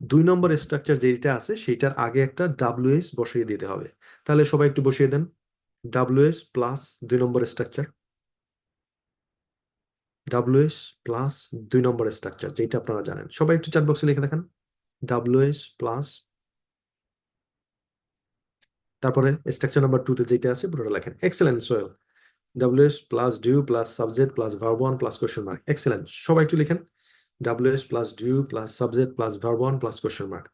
2 নম্বর স্ট্রাকচার যেটা আছে সেটার আগে একটা WS বসিয়ে দিতে হবে। তাহলে সবাই একটু বসিয়ে দেন WS প্লাস 2 নম্বর স্ট্রাকচার, WS প্লাস 2 নম্বর স্ট্রাকচার যেটা আপনারা জানেন। সবাই একটু চ্যাট বক্সে লিখে দেখেন WS প্লাস, তারপরে স্ট্রাকচার নাম্বার 2 তে যেটা আছে পুরোটা লেখেন। Excellent Sohel. WS plus do plus subject plus verb one plus question mark. Excellent, সবাই একটু লিখেন WS plus do plus subject plus verb one plus question mark.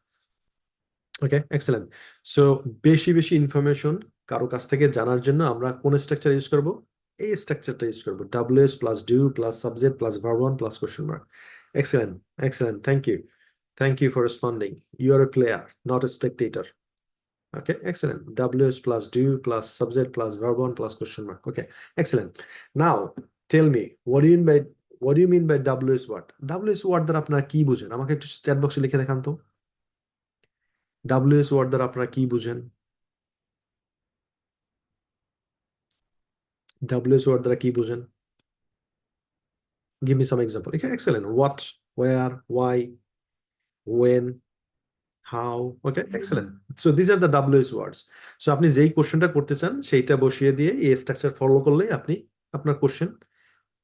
Okay, excellent. So বেশি বেশি ইনফরমেশন কারো কাছ থেকে জানার জন্য আমরা কোন স্ট্রাকচার ইউজ করব? এই স্ট্রাকচারটা ইউজ করব, WS plus do plus subject plus verb one plus question mark. Excellent, excellent, thank you for responding. You are a player, not a spectator. Okay, excellent. WS plus do plus subject plus verb one plus question mark. Okay, excellent. Now, tell me, what do you mean by WS word? WS word দ্বারা আপনারা কি বুঝেন? আমাকে একটু chat বক্সে লিখে দেখান তো। WS word দ্বারা আপনারা কি বুঝেন? WS word দ্বারা কি বুঝেন? Give me some example. Okay, excellent. What, where, why, when, how. Okay, excellent. So these are the WS words. So আপনি যেই কোশ্চেনটা করতে চান সেইটা বসিয়ে দিয়ে এই স্ট্রাকচার ফলো করলেই আপনি আপনার কোশ্চেন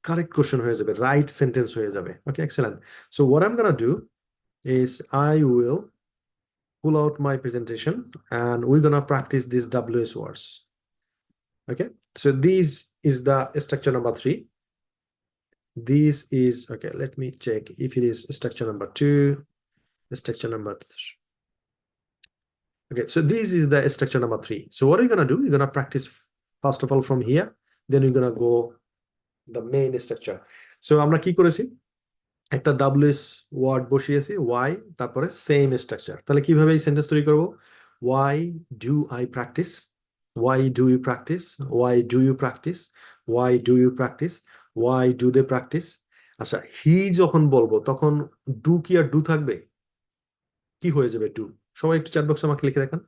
correct question হয়ে যাবে, right sentence হয়ে যাবে। Okay, excellent. So what I'm gonna do is I will pull out my presentation and we're gonna practice these WS words. Okay, so this is the structure number 3. This is, okay, let me check if it is structure number 2, structure number 3. Okay, so this is the structure number 3. So what are you gonna do? You're gonna practice first of all from here, then you're gonna go the main structure. So আমরা কি করেছি? একটা WS word বসিয়েছি, why, তারপরে same structure. তাহলে কিভাবে এই sentence তৈরি করব? Why do I practice? Why do you practice? Why do you practice? Why do you practice? Why do they practice? আচ্ছা, হি যখন বলবো তখন ডু কি আর ডু থাকবে? কি হয়ে যাবে ডু? সবাই একটু চ্যাট বক্সে আমাকে লিখে দেখান।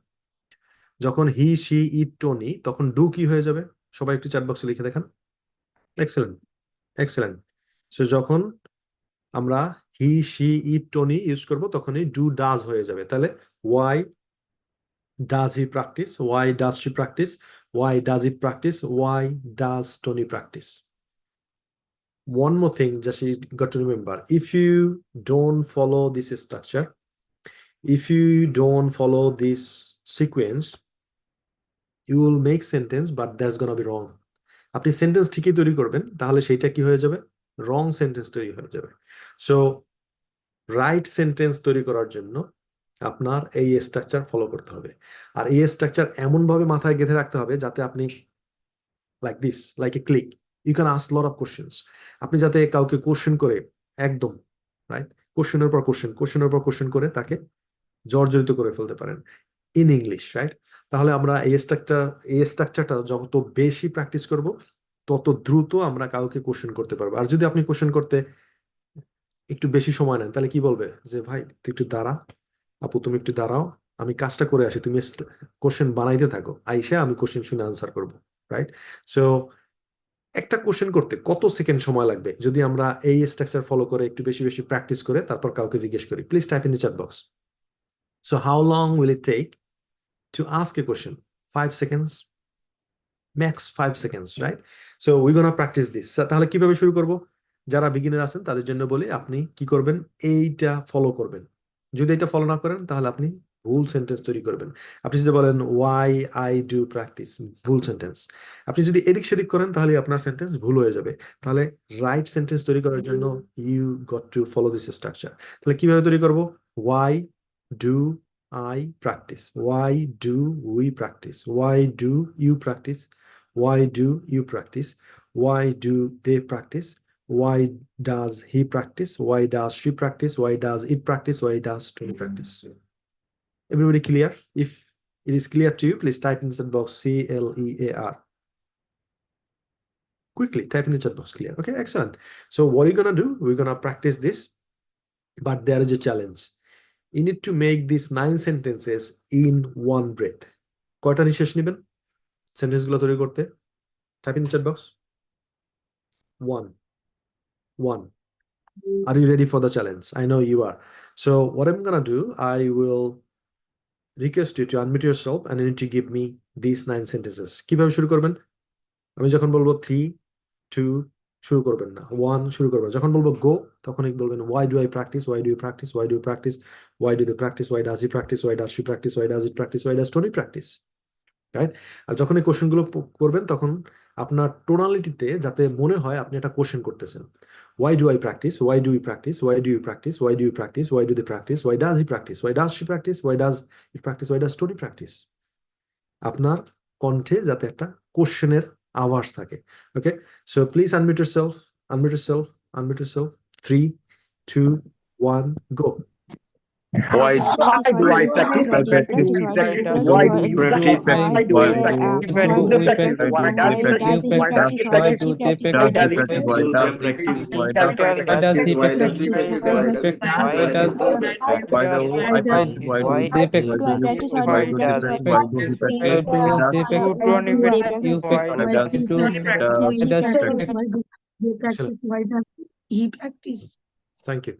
যখন হি, শি, ইট, টনি তখন ডু কি হয়ে যাবে? সবাই একটু চ্যাট বক্সে লিখে দেখান। Excellent, excellent. সো যখন আমরা he, she, it, Tony use করবো তখনই ডু ডাজ হয়ে যাবে। তাহলে why does he practice? Why does she practice? Why does it practice? Why does Tony practice? One more thing just you got to remember, if you don't follow this structure, if you don't follow this sequence, you will make sentence but that's gonna be wrong. আপনি sentence ঠিকই তৈরি করবেন, তাহলে সেইটা কি হয়ে যাবে? রং sentence তৈরি হয়ে যাবে। সো রাইট সেন্টেন্স তৈরি করার জন্য আপনার এই স্ট্রাকচার ফলো করতে হবে। আর এই স্ট্রাকচার এমন ভাবে মাথায় গেঁথে রাখতে হবে যাতে আপনি like this, like a click, you can ask lot of questions. আপনি যাতে কাউকে কোশ্চেন করে একদম রাইট কোশ্চেনের পর কোশ্চেন করে তাকে জর্জরিত করে ফেলতে পারেন ইন ইংলিশ, রাইট? তাহলে আমরা এই স্ট্রাকচারটা যত বেশি প্র্যাকটিস করব তত দ্রুত আমরা কাউকে কোশ্চেন করতে পারবো। আর যদি আপনি কোশ্চেন করতে একটু বেশি সময় নেন তাহলে কি বলবে? যে ভাই তুই একটু দাঁড়া, আপু তুমি একটু দাঁড়াও, আমি কাজটা করে আসি, তুমি কোশ্চেন বানাইতে থাকো, আইসা আমি কোশ্চেন শুনে আনসার করবো, রাইট? সো একটা কোশ্চেন করতে কত সেকেন্ড সময় লাগবে যদি আমরা এই স্ট্রাকচার ফলো করে একটু বেশি বেশি প্র্যাকটিস করে তারপর কাউকে জিজ্ঞেস করি? Please type in the chat box. So how long will it take to ask a question? 5 seconds, max 5 seconds, right? So we're gonna practice this. তাহলে কিভাবে শুরু করব? যারা বিগিনার আছেন তাদের জন্য বলি, আপনি কি করবেন? এইটা ফলো করবেন। যদি এটা ফলো না করেন তাহলে আপনি ভুল সেন্টেন্স তৈরি করবেন। আপনি যদি বলেন ওয়াই আই ডু প্র্যাকটিস, ভুল সেন্টেন্স। আপনি যদি এদিক সেদিক করেন তাহলে আপনার সেন্টেন্স ভুল হয়ে যাবে। তাহলে রাইট সেন্টেন্স তৈরি করার জন্য you got to follow this structure. তাহলে কিভাবে তৈরি করব? Why do I practice? Why do we practice? Why do you practice? Why do you practice? Why do they practice? Why does he practice? Why does she practice? Why does it practice? Why does Tony practice? Everybody clear? If it is clear to you, please type in the box CLEAR. Quickly type in the chat box. Clear? Okay, excellent. So what are you gonna do? We're gonna practice this, but there is a challenge. You need to make these 9 sentences in one breath. কয়টা নিঃশ্বাস নেবেন সেন্টেন্সগুলো তৈরি করতে? Type in the chat box. 1. Are you ready for the challenge? I know you are. So what I'm gonna do, I will request you to unmute yourself and you need to give me these 9 sentences. কিভাবে শুরু করবেন? আমি যখন বলবো 3, 2 শুরু করবেন না, 1 শুরু করবেন। যখন বলবো go তখনই বলবেন why do I practice, why do you practice, why do you practice, why do they practice, why does he practice, why does she practice, why does it practice, why does Tony practice, right? আর যখন এই কোশ্চেনগুলো করবেন তখন আপনার টোনালিটিতে যাতে মনে হয় আপনি একটা কোশ্চেন করতেছেন। why do I practice, why do you practice, why do you practice, why do you practice, why do they practice, why does he practice, why does she practice, why does it practice, why does Tony practice। আপনার কণ্ঠে যাতে একটা কোশ্চেনের আওয়াজ থাকে। Okay, so please unmute yourself, unmute yourself, unmute yourself. 3, 2, 1 go. Why do I practice? Why do you practice? Why do you practice? Why do I practice? Why do you practice? Why does he practice? Why does he practice? Why does he practice? Why does he practice? Why does they practice? Thank you.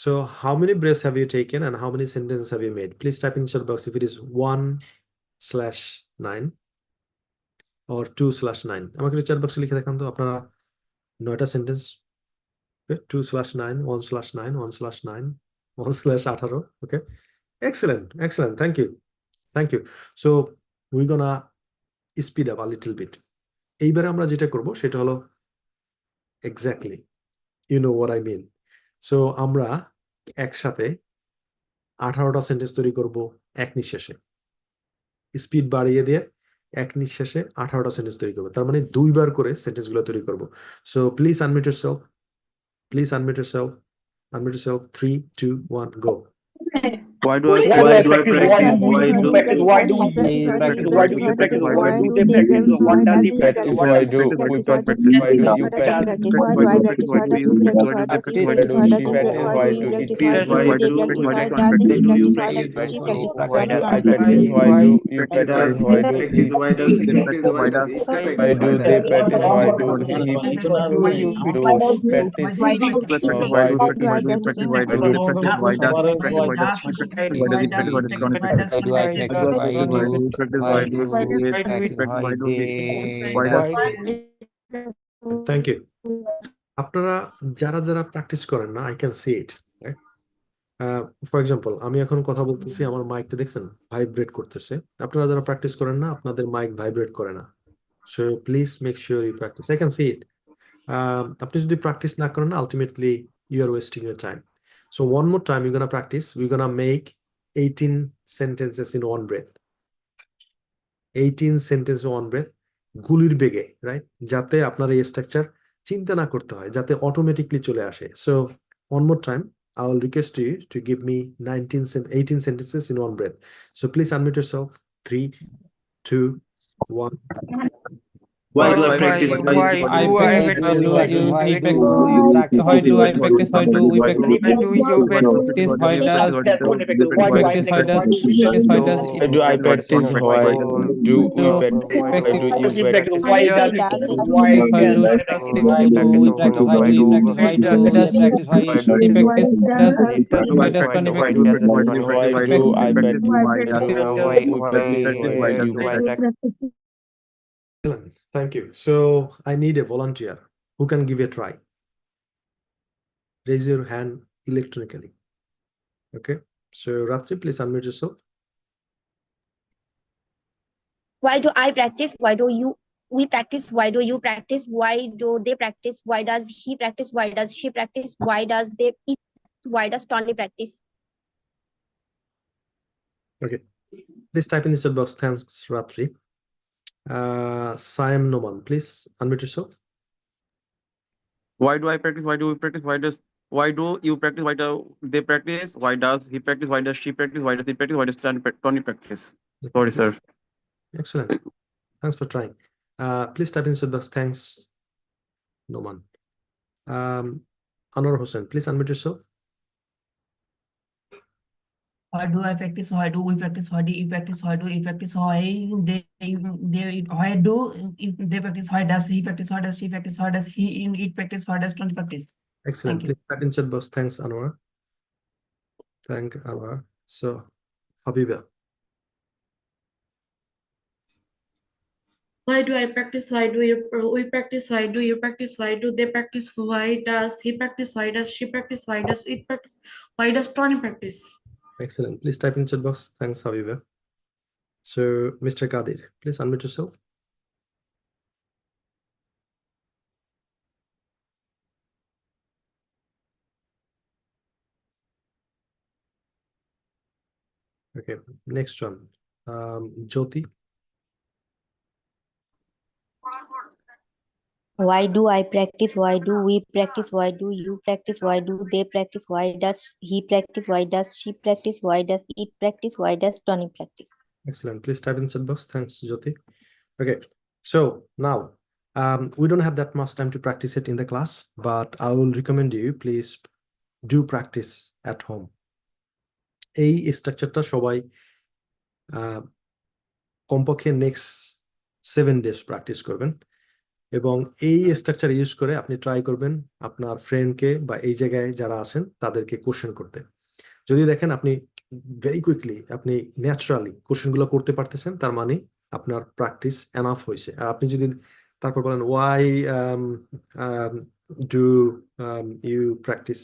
So how many breaths have you taken and how many sentences have you made? Please type in the chat box if it is 1/9 or 2/9. আমাকে chat box লিখে দেখান তো আপনারা 9টা sentence. 2/9, 1/9, 1/9, 1/18. Okay, excellent, excellent. Thank you, thank you. So we're gonna speed up a little bit. এইবারে আমরা যেটা করব সেটা হলো exactly, you know what I mean. So আমরা একসাথে 18টা সেন্টেন্স তৈরি করব এক নিঃশ্বাসে। স্পিড বাড়িয়ে দিয়ে এক নিঃশ্বাসে 18টা সেন্টেন্স তৈরি করব, তার মানে 2 বার করে সেন্টেন্সগুলো তৈরি করব। So please unmute yourself, please unmute yourself, unmute yourself. 3, 2, 1 go. Why do I Why do I practice? practice? Why Why do you practice? Why do you practice? Why do you practice? Why do they practice? What does he practice? What does he practice? Why do you practice? Why do I practice? Why does we practice? Why does he practice? Why does he practice? Why do you practice? Why do they practice? Why does he practice? Why does he practice? Why does she practice? Why does I practice? Why do you practice? Why do why does he practice? Why does he practice? Why do they practice? Why do he Why do practice? I practice? Why do you practice? Why do you practice? Why do you practice? Why does he practice? Why does she practice? Why does he practice? Why does Tony practice? Why do I practice? Why do Why do you practice? Why do you practice? Why do they? Why does Thank you. আপনারা যারা যারা practice করেন না, I can see it, right? For example আমি এখন কথা বলতেছি, আমার মাইকটা দেখছেন ভাইব্রেট করতেছে। আপনারা যারা প্র্যাকটিস করেন না, আপনাদের মাইক ভাইব্রেট করে না। So please make sure you practice, I can see it. আপনি যদি প্র্যাকটিস না করেন না, ultimately you are wasting your time. So one more time, you gonna practice, we gonna make 18 sentences in one breath. 18 sentences on breath, গুলির বেগে, right? যাতে আপনার এই স্ট্রাকচার চিন্তা না করতে হয়, যাতে অটোমেটিকলি চলে আসে। So one more time, I will request you to give me 18 sentences in one breath. So please unmute yourself. 3, 2, 1. Why do I practice? Why do I practice? Why do you practice? Why do I practice? Why do we practice? Why does he practice? Why does he practice? Why does he practice? Why do I practice? Why do we practice? Why do you practice? Why does he practice? Why Why do we practice? Why does he practice? Why does Tony practice? Why do I practice? Why do you practice? Excellent. Thank you. So I need a volunteer who can give a try. Raise your hand electronically. Okay. So Ratri, please unmute yourself. Why do I practice? Why do we practice? Why do you practice? Why do they practice? Why does he practice? Why does she practice? Why does they eat? Why does Tony practice? Okay. Please type in the chat box. Thanks, Ratri. Siam Noman, please unmute yourself. Why do I practice? Why do we practice? Why do you practice? Why do they practice? Why does he practice? Why does she practice? Why does he practice? Why does Tony practice? Sorry, sir. Excellent. Thanks for trying. Please type in the chat box. Thanks, Noman. Anwar Hussain, please unmute yourself. Why do I practice? Why do we practice? Why do you practice? Why do you practice? Why why do they practice? Why does he practice? Why does she practice? Why does he it practice? Why does Tony practice? Excellent. Thank you. Please type in chat box. Thanks, Anwar. Thank Anwar. So, Habiba. Why do I practice? Why do we practice? Why do you practice? Why do they practice? Why does he practice? Why does she practice? Why does it practice? Why does Tony practice? Excellent. Please type in chat box. Thanks, Habiba. So, Mr. Kadir, please unmute yourself. Okay, next one. Jyoti. Why do I practice? Why do we practice? Why do you practice? Why do they practice? Why does he practice? Why does she practice? Why does it practice? Why does Tony practice? Excellent. Please type in chat box. Thanks, Jyoti. Okay, so now we don't have that much time to practice it in the class, but I will recommend you, please do practice at home. এই স্ট্রাকচারটা সবাই কমপক্ষে next 7 days practice করবেন এবং এই structure use করে আপনি try করবেন আপনার ফ্রেন্ডকে বা এই জায়গায় যারা আছেন তাদেরকে কোশ্চেন করতে। যদি দেখেন আপনি ভেরি কুইকলি আপনি ন্যাচারালি কোশ্চেনগুলো করতে পারতেছেন, তার মানে আপনার প্র্যাকটিস এনাফ হয়েছে। আর আপনি যদি তারপর বলেন ওয়াই ডু ইউ প্র্যাকটিস,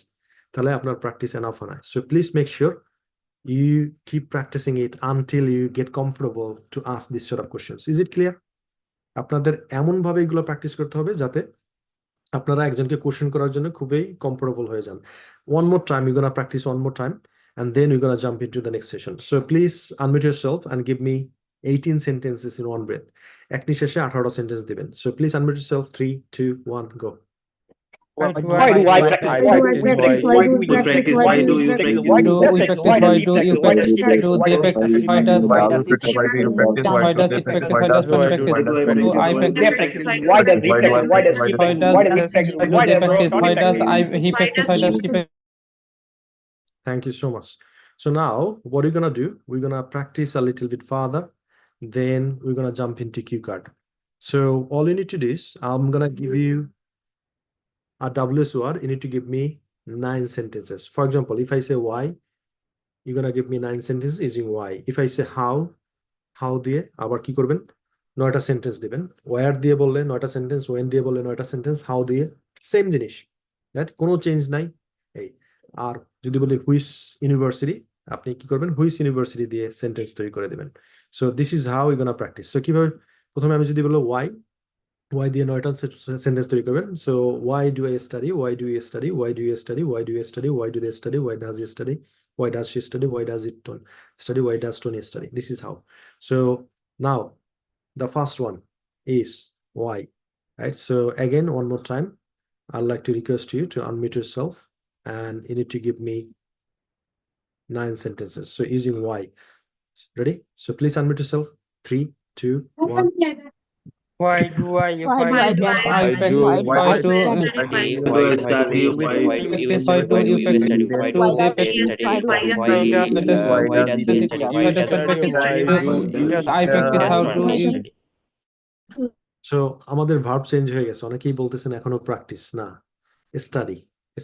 তাহলে আপনার প্র্যাকটিস এনাফ হয় না। So please make sure you keep practicing it until you get comfortable to ask this sort of questions. Is it clear? আপনাদের এমন ভাবে এগুলো প্র্যাকটিস করতে হবে যাতে আপনারা একজনকে কোশ্চেন করার জন্য খুবই কমফোর্টেবল হয়ে যান। One more time, you're gonna practice one more time, and then we're gonna jump into the next session. So please unmute yourself and give me 18 sentences in one breath. এক নিঃশ্বাসে 18 sentence দিবেন। So please unmute yourself. 3, 2, 1, go. Why do I practice? Why do we practice? Why do you practice? Why do we practice? Why do you practice? Do they practice? Why does Why does it practice? Why does it practice? Why does I practice? Why does he practice? Why does he practice? Why does he practice? Why does he practice? Why does he practice? Thank you so much. So now what we're gonna do, we're gonna practice a little bit further, then we're gonna jump into cue card. So all you need to do is I'm gonna give you a WS word. You need to give me 9 sentences. For example, if I say why, you're gonna give me 9 sentences using why. If I say how দিয়ে আবার কি করবেন, 9টা sentence দিবেন। where দিয়ে বললে 9টা sentence, when দিয়ে বললে 9টা sentence, how দিয়ে সেম জিনিস, রাইট? কোনো চেঞ্জ নাই। এই আর যদি বলি হুইচ ইউনিভার্সিটি, আপনি কি করবেন, হুইচ ইউনিভার্সিটি দিয়ে সেন্টেন্স তৈরি করে দিবেন। So this is how you gonna practice. So কিভাবে, প্রথমে আমি যদি বলো ওয়াই দিয়ে 9টা সেন্টেন্স তৈরি করবেন। So why do I study, why do you study, why do you study, why do you study, why do they study, why does you study, why does she study, why does it study, why does Tony study. This is how. So now the first one is why, right? So again, one more time, I'd like to request you to unmute yourself and you need to give me 9 sentences. So using why. Ready? So please unmute yourself. 3, 2, 1. Why do I Why do I practice? Why do you study? Why do you study? Why do they practice? Why does he study? Why does I practice? How do you? So আমাদের verb change হয়ে গেছে, অনেকেই বলতেছেন এখনো practice না,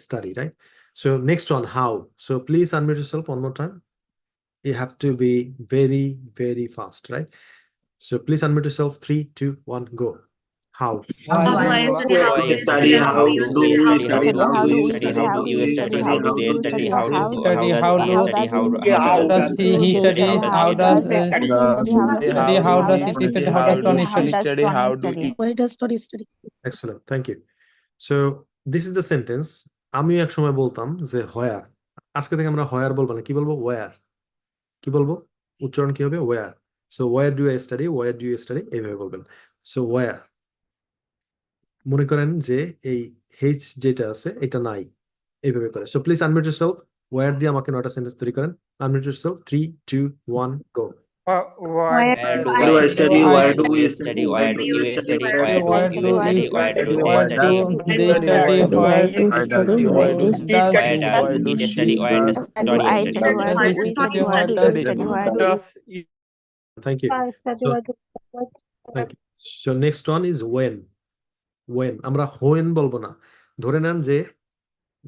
study, right? So next one, how. So please unmute yourself one more time. You have to be very, very fast, right? So please unmute yourself. 3, 2, 1, go. How? How do I study? How do you study? How do you study? How do you study? How do you study? How do you study? How do they study? How does he study? How does he study? How does study? How does he study? How does Tony study? How do Why does Tony study? Excellent, thank you. So this is the sentence. আমি এক সময় বলতাম যে where, আজকে থেকে আমরা where বলবো না, কি বলবো, where। কি বলবো, উচ্চারণ কি হবে, where। So where do I study, where do you study, এইভাবে বলবেন। So where, মনে করেন যে এই h যেটা আছে এটা নাই, এইভাবে করে। So please unmute yourself. where দিয়ে আমাকে 9টা সেন্টেন্স তৈরি করেন। Unmute yourself. 3, 2, 1, go. What Where do I study? Why do we study? Why do you study? Why do you study? Why do they study? they study? Why What do study? Why do does Why does it study? Why does do Tony I study? study? Why do we study? Why do you study? Why do does Thank you. Thank you. So next one is when. When আমরা when বলবো না, ধরে নেন যে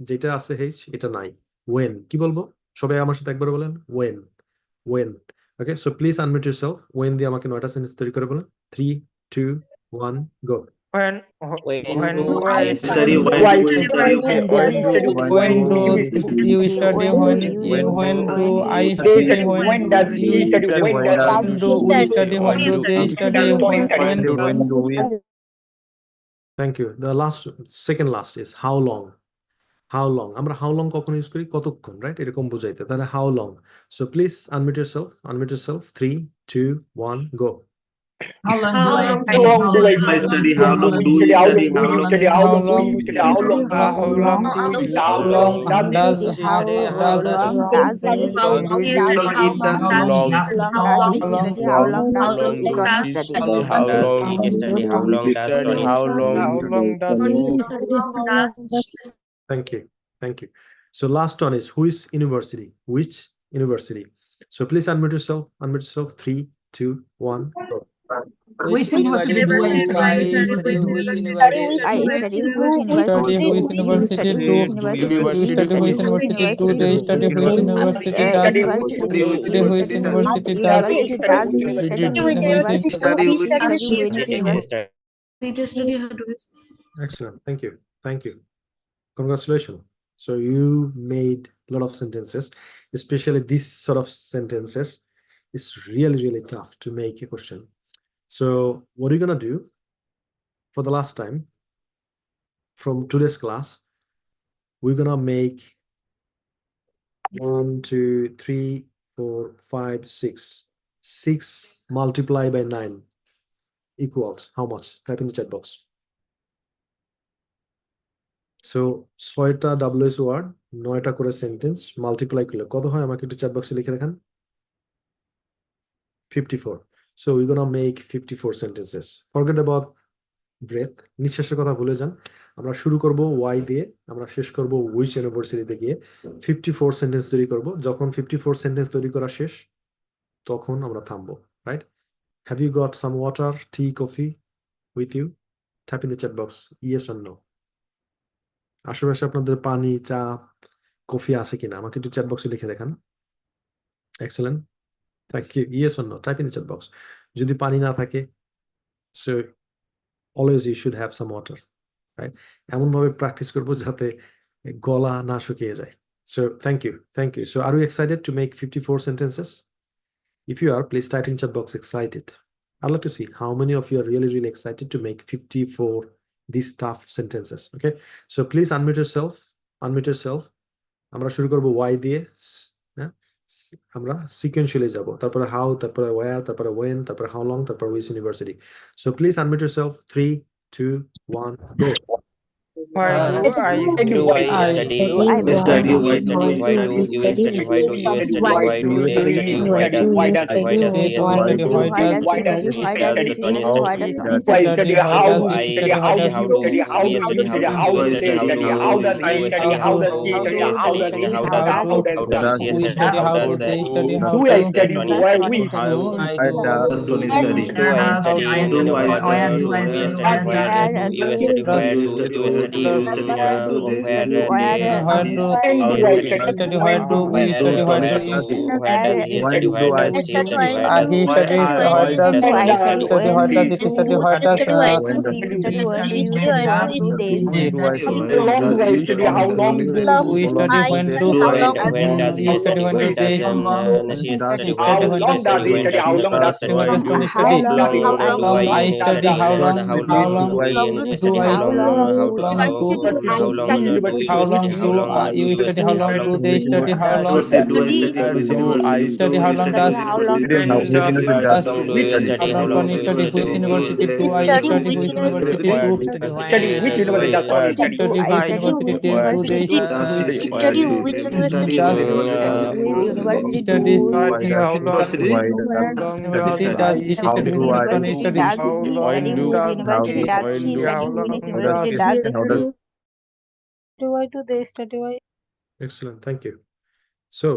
যেটা আছে h এটা নাই, when কি বলবো? সবাই আমার সাথে একবার বলেন when. Okay, so please unmute yourself. when দিয়ে আমাকে 9টা সেন্টেন্স তৈরি করে বলেন। 3 2 1 go. when When do I I study? Why do we study? when do you study? When do I study? When does you study? When do we study? When do they study? When do we? Thank you. The second last is how long. How long আমরা how long কখন use করি? কতক্ষণ, right? এরকম বোঝাইতে, তাহলে how long. So please unmute yourself. 3 2 1 go. How long How do I long study? I study? How long do you study? How long do you How long does How long does he study? How long does he study? How long does Tony study? How does it study? How long does Tony study? Thank you. So last one is who is university? Which university? So please unmute yourself. 3 2 1 go. Which university do I study? I study whose university? you study? Which university do they study? Which university does? University does he study? Study how do we Excellent. Thank you. Congratulations. So you made a lot of sentences, especially this sort of sentences. It's really tough to make a question. So what are you gonna do for the last time from today's class? We're gonna make 1 2 3 4 5 6 multiplied by 9 equals how much? Type in the chat box. So 6টা WS word 9টা করে sentence multiply করলে কত হয় আমাকে একটু chat বক্সে লিখে দেখান। 54. So we're gonna make 54 sentences. Forget about breath. নিঃশ্বাসের কথা ভুলে যান। আমরা শুরু করব why দিয়ে, আমরা শেষ করব which ইউনিভার্সিটিতে গিয়ে 54 সেন্টেন্স তৈরি করব। যখন 54 সেন্টেন্স তৈরি করা শেষ তখন আমরা থামবো, right? Have you got some water, tea, coffee with you? Type in the chat box yes or no. আশেপাশে আপনাদের পানি, চা, কফি আছে কিনা আমাকে একটু চ্যাট বক্সে লিখে দেখান। Excellent, thank you. Yes or no, type in the chat box. যদি পানি না থাকে, so always you should have some water, right? এমনভাবে প্র্যাকটিস করবো যাতে গলা না শুকিয়ে যায়। So thank you. So are you excited to make 54 sentences? If you are, please type in chat box excited. I'd like to see how many of you are really excited to make 54 these tough sentences. Okay, so please unmute yourself. আমরা শুরু করব why দিয়ে, হ্যাঁ? আমরা sequentially যাব, তারপরে how, তারপরে where, তারপরে when, তারপরে how long, তারপরে which university. So please unmute yourself. 3 2 1 go. Why do I Do I study? Why do we study? Why do you study? Why do you study? Why do they study? Why does he study? Why does he study? Why does he study? Why does he study? Why does Tony How study? do I study? How do we study? How do you study? How do you study? How do they study? How does he study? How does Tony study? Tony study? Do I study? Where do we study? Where do you study? Where do you study? Where Where do they study? Why do we study? Why do we study? Why do you? where does he study? Where does he study? Where does He studies. Why does Tony he study? study? Why does it study? Why does When do you study? When do you study? How do they study? we study? When do When does he study? When does she study? Where does he study? When does Tony study? When does Tony How study? long do How long I I study? How long how do long do we study? How long How long do how long do you study, how long do they study, how long do I study, how long does how long does do you study? how long Tony study, which university do I study, which university do Study which university does Tony study? study, which university do they Study which university does which university study, do how long university does he study, which Tony study, does he study? Which university does he study? Which university does Why do they study? Why? Excellent, thank you. So,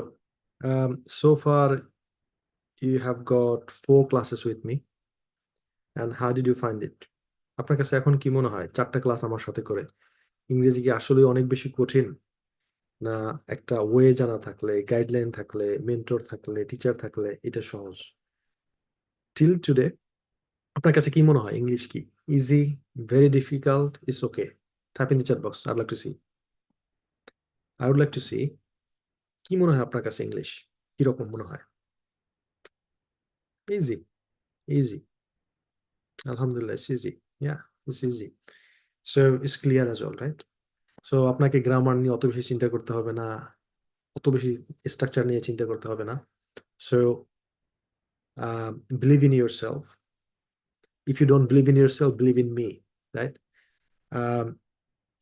so far you have got 4 classes with me, and how did you find it? আপনার কাছে এখন কি মনে হয় 4টা class আমার সাথে করে ইংরেজি কি আসলে অনেক বেশি কঠিন, না একটা ওয়ে জানা থাকলে, গাইডলাইন থাকলে, মেন্টর থাকলে, টিচার থাকলে এটা সহজ? টিল টুডে আপনার কাছে কি মনে হয় ইংলিশ কি easy, very difficult, it's okay? Type in the chat box. I would like to see কি মনে হয় আপনার কাছে ইংলিশ কিরকম মনে হয়? ইজি, ইজি, আলহামদুলিল্লাহ, it's easy, yeah, it's easy. So it's clear as all, right? সো আপনাকে গ্রামার নিয়ে অত বেশি চিন্তা করতে হবে না, অত বেশি স্ট্রাকচার নিয়ে চিন্তা করতে হবে না। So believe in yourself. If you don't believe in yourself, believe in me, right?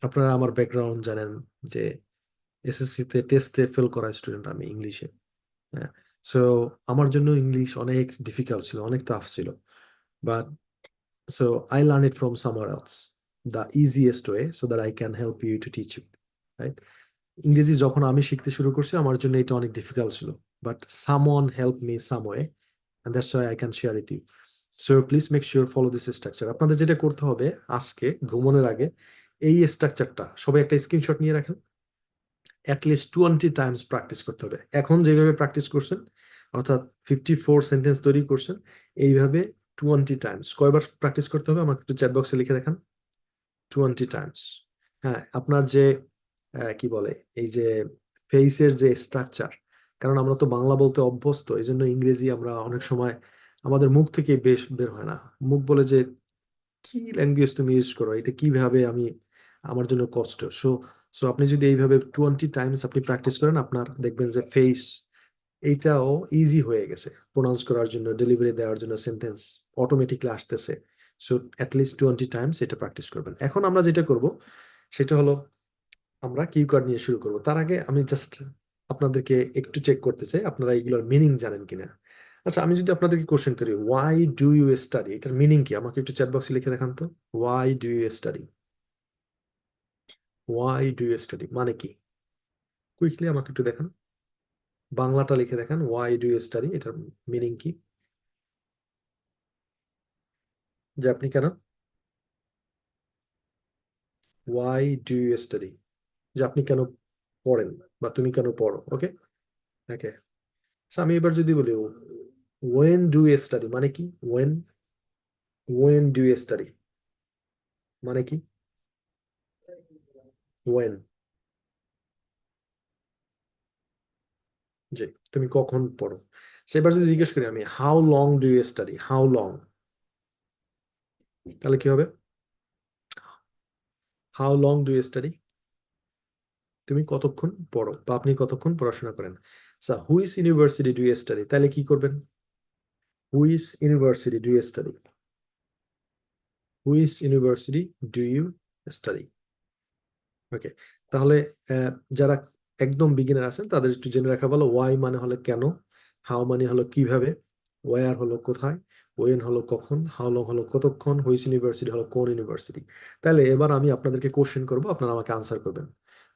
আপনারা আমার ব্যাকগ্রাউন্ড জানেন যে এসএসসি তে টেস্টে ফেল করা স্টুডেন্ট আমি ইংলিশে। হ্যাঁ, সো আমার জন্য ইংলিশ অনেক ডিফিকাল্ট ছিল, অনেক টাফ ছিল, but so I learn it from somewhere else, the easiest way, so that I can help you to teach you, right? ইংরেজি যখন আমি শিখতে শুরু করছি আমার জন্য এটা অনেক ডিফিকাল্ট ছিল, but someone help me some way, and that's why I can share with you. So please make sure follow this structure. আপনাদের যেটা করতে হবে আজকে ঘুমানোর আগে এই স্ট্রাকচারটা সবাই একটা স্ক্রিনশট নিয়ে রাখেন। at least 20 টাইমস প্র্যাকটিস করতে হবে। এখন যেভাবে প্র্যাকটিস করছেন অর্থাৎ 54 সেন্টেন্স তৈরি করছেন, এইভাবে 20 টাইমস। কয়বার প্র্যাকটিস করতে হবে আমাকে একটু চ্যাট বক্সে লিখে দেখান। 20 টাইমস। হ্যাঁ, আপনার যে কি বলে এই যে ফেসের যে স্ট্রাকচার, কারণ আমরা তো বাংলা বলতে অভ্যস্ত, এই জন্য ইংরেজি আমরা অনেক সময় আমাদের মুখ থেকে বের হয় না। মুখ বলে যে কি ল্যাঙ্গুয়েজ তুমি ইউজ করো, এটা কিভাবে আমি আমার জন্য কষ্ট। সো আপনি যদি এইভাবে 20 টাইমস আপনি প্র্যাকটিস করেন, আপনার দেখবেন যে ফেস এইটাও ইজি হয়ে গেছে প্রোনাউন্স করার জন্য, ডেলিভারি দেওয়ার জন্য, সেন্টেন্স অটোমেটিকলি আসতেছে। সো অ্যাটলিস্ট 20 টাইমস এটা প্র্যাকটিস করবেন। এখন আমরা যেটা করব সেটা হলো আমরা কিউ কার্ড নিয়ে শুরু করব। তার আগে আমি জাস্ট আপনাদেরকে একটু চেক করতে চাই আপনারা এগুলোর মিনিং জানেন কিনা। আচ্ছা, আমি যদি আপনাদেরকে কোশ্চেন করি ওয়াই ডু ইউ স্টাডি, এটার মিনিং কি আমাকে একটু চ্যাট বক্সে লিখে দেখান তো। Why do you study, why do you study মানে কি? কুইকলি আমাকে একটু দেখান, বাংলাটা লিখে দেখান। ওয়াই ডু ইউ স্টাডি এটার মিনিং কি? যে আপনি কেন, ওয়াই ডু ইউ স্টাডি, যে আপনি কেন পড়েন বা তুমি কেন পড়ো। ওকে ওকে, আমি এবার যদি বলি ওয়েন ডু ইউ স্টাডি মানে কি? ওয়েন ডু ইউ স্টাডি মানে কি? ওয়েন, জি, তুমি কখন পড়ো। সেবার যদি জিজ্ঞেস করি আমি how long do you study, how long, তাহলে কি হবে? How long do you study, তুমি কতক্ষণ পড়ো বা আপনি কতক্ষণ পড়াশোনা করেন। আচ্ছা, which university do you study, তাহলে কি করবেন? Which university do you study, which university do you study. Okay, তাহলে যারা একদম বিগিনার আছেন তাদের একটু জেনে রাখা ভালো। ওয়াই মানে হলো কেন, হাউ মানে হলো কিভাবে, ওয়ার হলো কোথায়, ওয়েন হলো কখন, হাউ লং হলো কতক্ষণ, হুইচ ইউনিভার্সিটি হলো কোন ইউনিভার্সিটি। তাহলে এবার আমি আপনাদেরকে কোশ্চেন করবো, আপনারা আমাকে আনসার করবেন।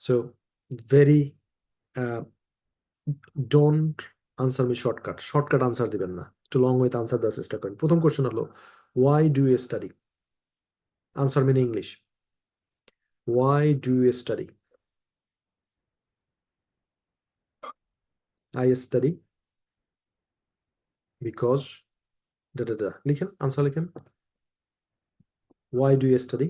So very don't answer me shortcut answer দিবেন না, একটু লং ওয়েতে আনসার দেওয়ার চেষ্টা করেন। প্রথম কোশ্চেন হলো why do you study, answer mean English. Why do you study? I study because লিখেন, আনসার লিখেন। Why do you study?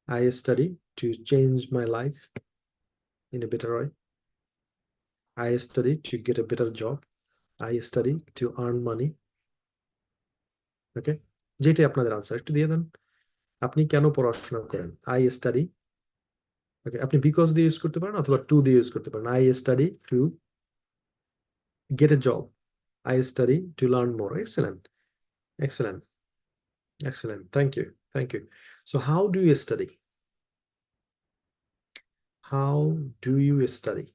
I study to change my life in a better way. I study to get a better job. I study to earn money. ওকে, যেটাই আপনাদের answer একটু দিয়ে দেন। আপনি কেন পড়াশোনা করেন? I study. ওকে, আপনি বিকজ দিয়ে ইউজ করতে পারেন অথবা টু দিয়ে ইউজ করতে পারেন। I study to get a job. I study to learn more. Excellent. Excellent. Excellent. Thank you. Thank you. So how do you study? How do you study?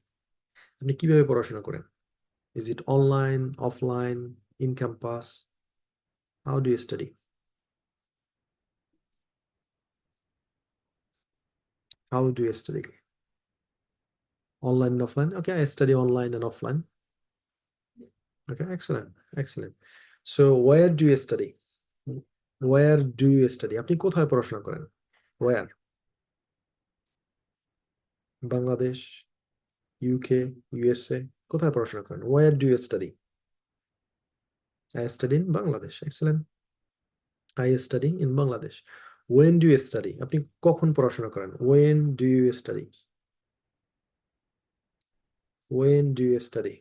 আপনি কিভাবে পড়াশোনা করেন? Is it online, offline, in campus? How do you study? How do you study? Online and offline? Okay, I study online and offline. Okay, excellent. Excellent. So where do you study? Where do you study? আপনি কোথায় পড়াশোনা করেন? Where? Bangladesh, UK, USA, কোথায় পড়াশোনা করেন? Where do you study? I study in Bangladesh. Excellent. I study in Bangladesh. When do you study? আপনি কখন পড়াশোনা করেন? When do you study? When do you study?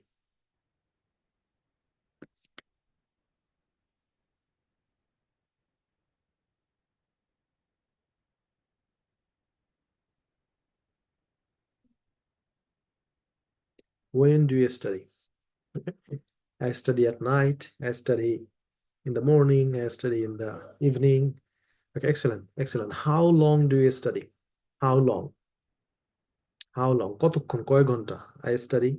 When do you study? Okay. I study at night. I study in the morning. I study in the evening. Okay, excellent, excellent. How long do you study? How long? How long? কতক্ষণ? কয় ঘন্টা? I study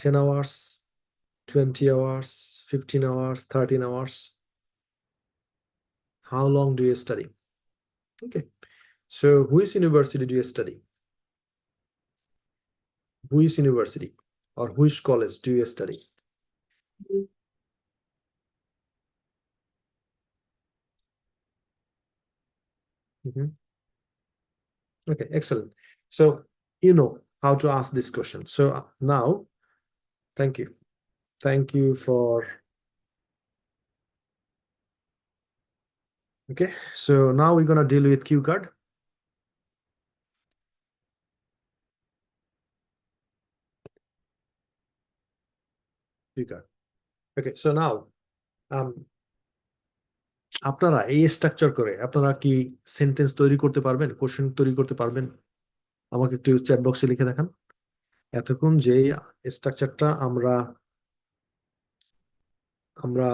10 hours, 20 hours, 15 hours, 13 hours. How long do you study? Okay. So which university do you study? Which university or which college do you study? Mhm. Okay, excellent. So you know how to ask this question. So now, thank you. Thank you for. Okay, so now we're gonna deal with cue card. Cue card. Okay, so now আপনারা এই structure করে আপনারা কি sentence তৈরি করতে পারবেন? Question তৈরি করতে পারবেন? আমাকে একটু চ্যাট বক্সে লিখে দেখান। এতক্ষণ যে স্ট্রাকচারটা আমরা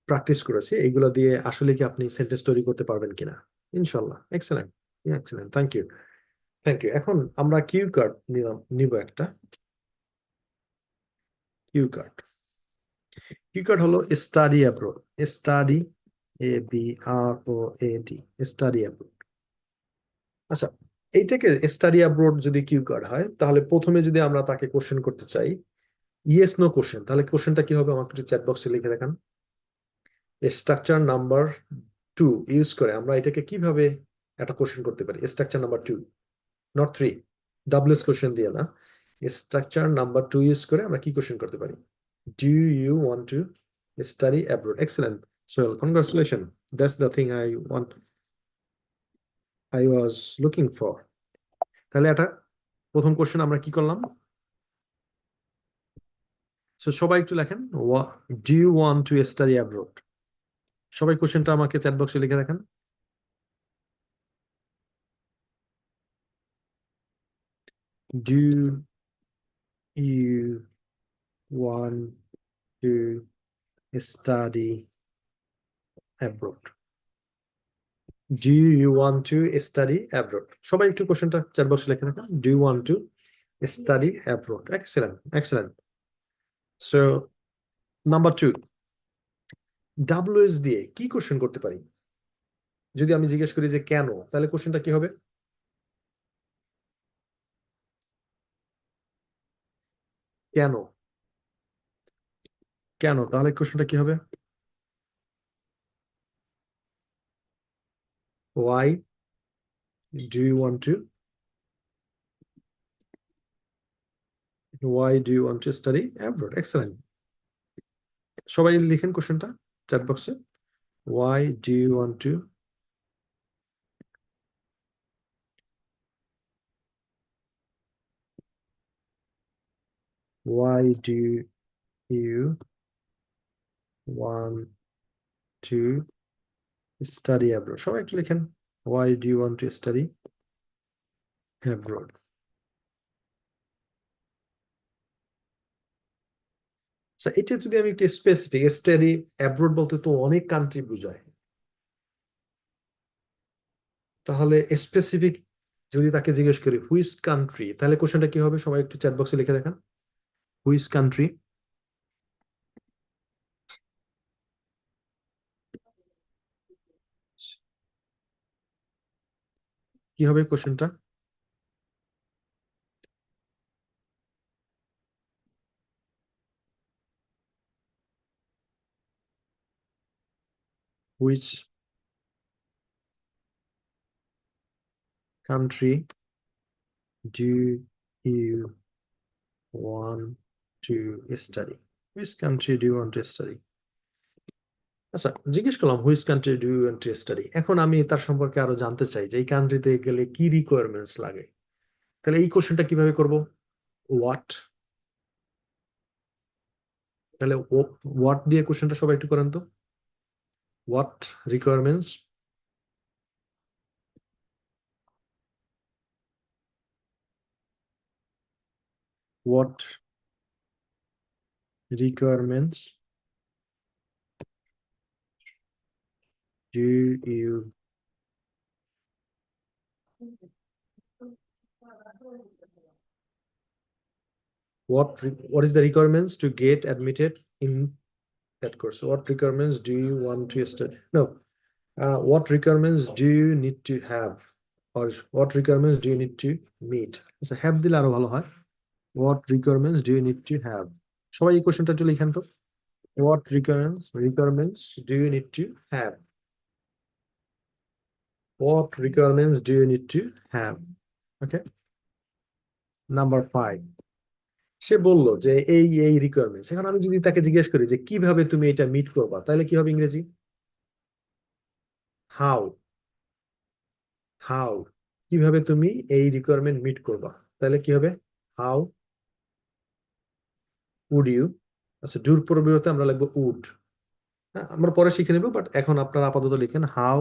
প্র্যাকটিস করেছি এইগুলো দিয়ে আসলে কি আপনি সেন্টেন্স তৈরি করতে পারবেন কিনা? ইনশাল্লাহ। Excellent, excellent, thank you, thank you. এখন আমরা কিউ কার্ড নিব একটা। কিউ কার্ড, কিউ কার্ড হলো study abroad. Study, ABROAD, study abroad. আচ্ছা, এইটাকে স্টাডি অ্যাব্রোড যদি কিউ কার্ড হয়, তাহলে প্রথমে যদি আমরা তাকে কোশ্চেন করতে চাই, ইয়েস নো কোশ্চেন, তাহলে কোশ্চেনটা কি হবে? আমাকে একটু চ্যাট বক্সে লিখে দেখান। স্ট্রাকচার নাম্বার 2 ইউজ করে আমরা এটাকে কিভাবে একটা কোশ্চেন করতে পারি? স্ট্রাকচার নাম্বার 2, নট 3, ডাব্লিউএস কোশ্চেন দিয়ে না। স্ট্রাকচার নাম্বার 2 ইউজ করে আমরা কি কোশ্চেন করতে পারি? Do you want to study abroad? Excellent, Sohel, congratulation. That's the thing I was looking for. তাহলে এটা প্রথম কোশ্চেন আমরা কি করলাম? সো সবাই একটু লেখেন, do you want to study abroad? সবাই কোশ্চেনটা আমাকে চ্যাট বক্সে লিখে দেখেন। Do you want to study abroad? Do you want to study abroad? সবাই একটু কোশ্চেনটা চ্যাট বক্সে লিখে রাখেন। Do you want to study abroad? Excellent, excellent. So number 2, WS দিয়ে কি কোশ্চেন করতে পারি? যদি আমি জিজ্ঞেস করি যে কেন, তাহলে কোশ্চেনটা কি হবে? কেন, কেন, তাহলে কোশ্চেনটা কি হবে? Why do you want to? Why do you want to study abroad? Excellent. সবাই লিখেন কোশ্চেনটা চ্যাট বক্সে। Why do you want to? Why do you want to study abroad? সবাই একটু লিখেন, why do you want to study abroad? So এটা যদি আমি একটু স্পেসিফিক, স্টাডি অ্যাব্রোড বলতে তো অনেক কান্ট্রি বোঝায়, তাহলে স্পেসিফিক যদি তাকে জিজ্ঞেস করি হুইচ কান্ট্রি, তাহলে কোশ্চেনটা কি হবে? সবাই একটু চ্যাট বক্সে লিখে দেখান, হুইচ কান্ট্রি। কি হবে কোশ্চেনটা? Which country do you want to study? Which country do you want to study? আচ্ছা, জিজ্ঞেস করলাম which country do you want to study. এখন আমি তার সম্পর্কে আরো জানতে চাই যে এই কান্ট্রিতে গেলে কি রিকোয়ারমেন্টস লাগে। তাহলে এই কোশ্চেনটা কিভাবে করব? হোয়াট। তাহলে হোয়াট দিয়ে কোশ্চেনটা সবাই একটু করেন তো। What requirements, what requirements do you what is the requirements to get admitted in that course? What requirements do you want to study? No, what requirements do you need to have, or what requirements do you need to meet? It's a have দিলে আরো ভালো হয়। What requirements do you need to have? সবাই এই কোশ্চেনটা একটু লিখেন তো। What requirements do you need to have? What requirements do you need to have? Okay. Number 5. সে বলল যে এই রিকোয়ারমেন্টস। এখন আমি যদি তাকে জিজ্ঞেস করি যে কিভাবে তুমি এটা মিট করবা, তাহলে কি হবে ইংরেজি? হাউ। হাউ, কিভাবে তুমি এই রিকোয়ারমেন্ট মিট করবা, তাহলে কি হবে? How would you. আচ্ছা, ডুর পরিবর্তে আমরা লিখবো উড। হ্যাঁ, আমরা পরে শিখে নেব, বাট এখন আপনারা আপাতত লিখেন how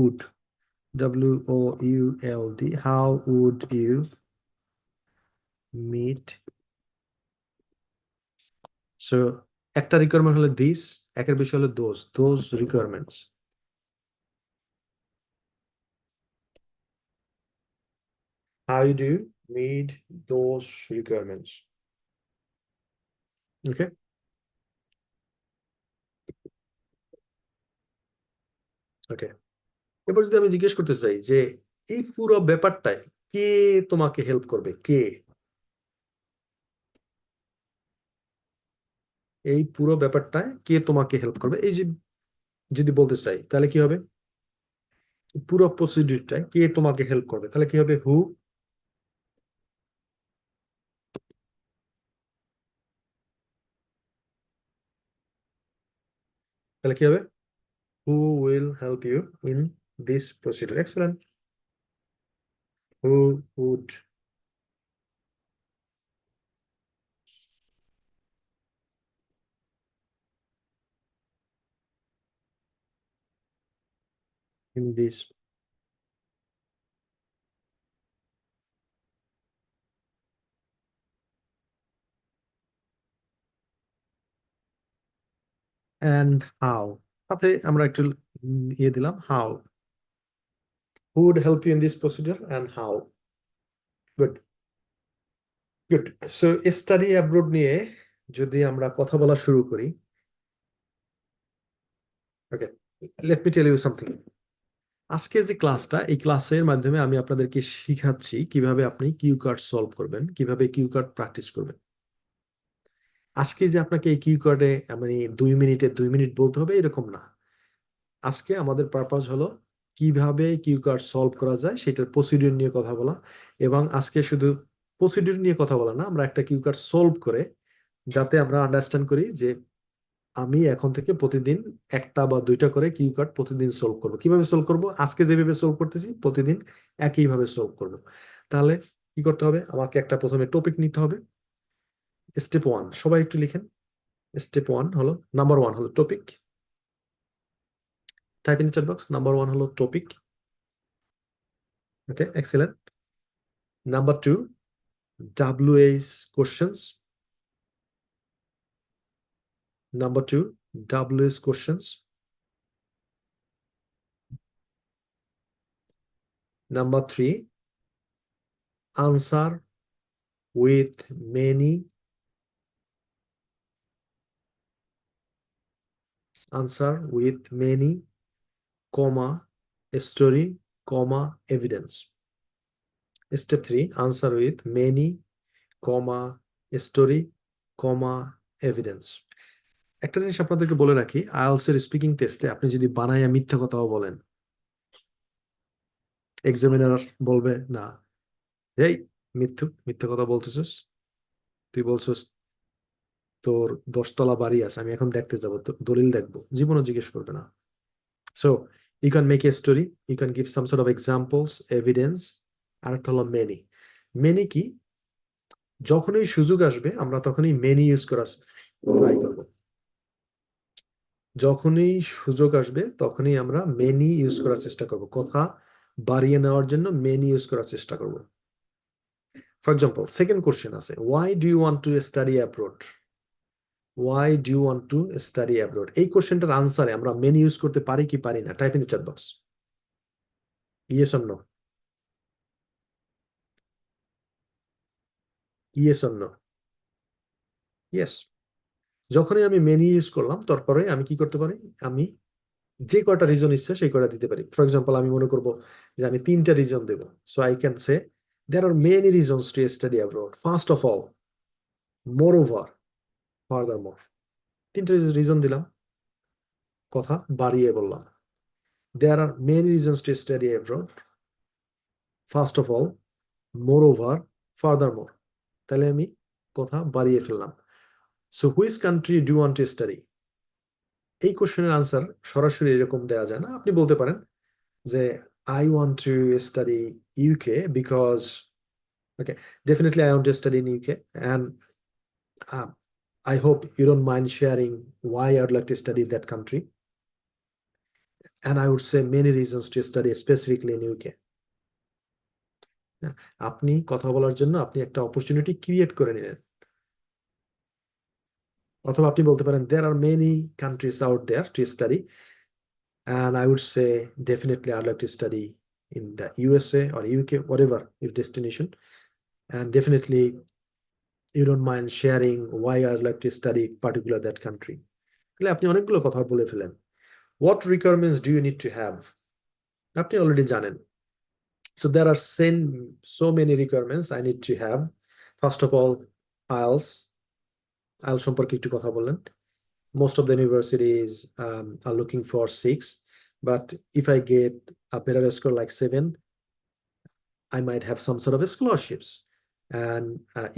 would, WOULD, how would you meet. So একটা রিকোয়ারমেন্ট হলো দিস, একের বেশি হলো those requirements. How do you meet those requirements? Okay. Okay. এবার যদি আমি জিজ্ঞেস করতে চাই যে এই পুরো ব্যাপারটায় কে তোমাকে হেল্প করবে, কে? এই পুরো ব্যাপারটায় কে তোমাকে হেল্প করবে, এই যে যদি বলতে চাই তাহলে কি হবে? পুরো প্রসিডিউরটায় কে তোমাকে হেল্প করবে, তাহলে কি হবে? হু। তাহলে কি হবে? Who will help you in this procedure. Excellent. Who would in this and how, সাথে আমরা একটু ইয়ে দিলাম how, who would help you in this procedure and how. Good. Good. So study abroad নিয়ে যদি আমরা কথা বলা শুরু করি, okay, let me tell you something. আজকের যে ক্লাসটা, এই ক্লাসের মাধ্যমে আমি আপনাদেরকে শিখাচ্ছি কিভাবে আপনি কিউ কার্ড সলভ করবেন, কিভাবে কিউ কার্ড প্র্যাকটিস করবেন। আজকে যে আপনাকে এই কিউ কার্ডে মানে 2 মিনিটে 2 মিনিট বলতে হবে এরকম না। আজকে আমাদের পারপাস হলো কিভাবে কিউ কার্ড সলভ করা যায় সেটার প্রসিডিউর নিয়ে কথা বলা, এবং আজকে শুধু প্রসিডিউর নিয়ে কথা বলা না, আমরা একটা কিউ কার্ড সলভ করে যাতে আমরা আন্ডারস্ট্যান্ড করি যে আমি এখন থেকে প্রতিদিন একটা বা দুইটা করে কিউ কার্ড প্রতিদিন সলভ করব। কিভাবে সলভ করব? আজকে যেভাবে সলভ করতেছি প্রতিদিন একইভাবে সলভ করব। তাহলে কি করতে হবে? আমাকে একটা প্রথমে টপিক নিতে হবে। স্টেপ 1 সবাই একটু লিখেন। স্টেপ 1 হলো, নাম্বার 1 হলো topic. Type in the chat box. Number 1 হলো topic. Okay, excellent. Number 2, WA's questions. Number 2, WA's questions. Number 3, answer with many. Answer with many, comma, story, comma, evidence. Step 3, answer with many, comma, story, comma, evidence. একটা জিনিস আপনাদেরকে বলে রাখি, IELTS এর speaking টেস্টে আপনি যদি বানায়া মিথ্যা কথাও বলেন, এক্সামিনার বলবে না, এই মিথ্যা কথা বলতেছিস, তুই বলছিস তোর 10 তলা বাড়ি আছে, আমি এখন দেখতে যাবো, দলিল দেখবো, জীবনও জিজ্ঞেস করবে না। So you can make a story, you can give some sort of examples, evidence, আর একটা হলো many কি, যখনই সুযোগ আসবে আমরা তখনই many ইউজ করার ট্রাই করব। যখনই সুযোগ আসবে তখনই আমরা many ইউজ করার চেষ্টা করব, কথা বাড়িয়ে নেওয়ার জন্য many ইউজ করার চেষ্টা করব। ফর এক্সাম্পল, সেকেন্ড কোশ্চেন আছে, why do you want to study abroad? Why do you want to study abroad? এই কোশ্চেনটার আনসারে আমরা many ইউজ করতে পারি কি পারি না? Type in the chat box. Yes or no? Yes or no? Yes. যখনই আমি many ইউজ করলাম তারপরে আমি কি করতে পারি, আমি যে কয়টা রিজন ইচ্ছে সেই কয়টা দিতে পারি। ফর এক্সাম্পল, আমি মনে করব যে আমি 3টা রিজন দেব, so I can say there are many reasons to study abroad. First of all, moreover, furthermore. 3টা রিজন দিলাম, কথা বাড়িয়ে বললাম। There are many reasons to study abroad. First of all, moreover, furthermore. তাহলে আমি কথা বাড়িয়ে ফেললাম। So which country do you want to study? এই কোশ্চেনের আনসার সরাসরি এরকম দেওয়া যায় না। আপনি বলতে পারেন যে I want to study UK because, okay, definitely I want to study in UK, and I hope you don't mind sharing why I would like to study that country. And I would say many reasons to study specifically in UK. আপনি কথা বলার জন্য আপনি একটা opportunity create করে নিলেন। অথবা আপনি বলতে পারেন there are many countries out there to study, and I would say definitely I'd like to study in the USA or UK, whatever your destination, and definitely you don't mind sharing why I'd like to study particular that country. তাহলে আপনি অনেকগুলো কথা বলে ফেলেন। What requirements do you need to have? আপনি already জানেন। So there are so many requirements I need to have. First of all, IELTS সম্পর্কে একটু কথা বললেন। Most of the universities are looking for 6, but if I get a better score like 7, I might have some sort of scholarships. And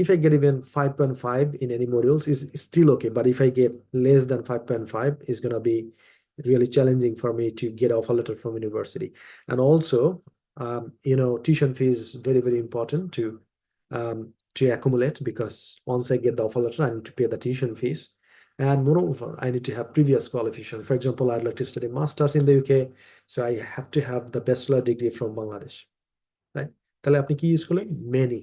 if I get even 5.5 in any modules, is still okay. But if I get less than 5.5, it's going to be really challenging for me to get offer letter from university. And also, tuition fee is very, very important to accumulate, because once I get the offer letter, I need to pay the tuition fees. And moreover, I need to have previous qualification. For example, I'd like to study masters in the UK, so I have to have the bachelor degree from Bangladesh, right? তাহলে আপনি কি use করলেন? Many.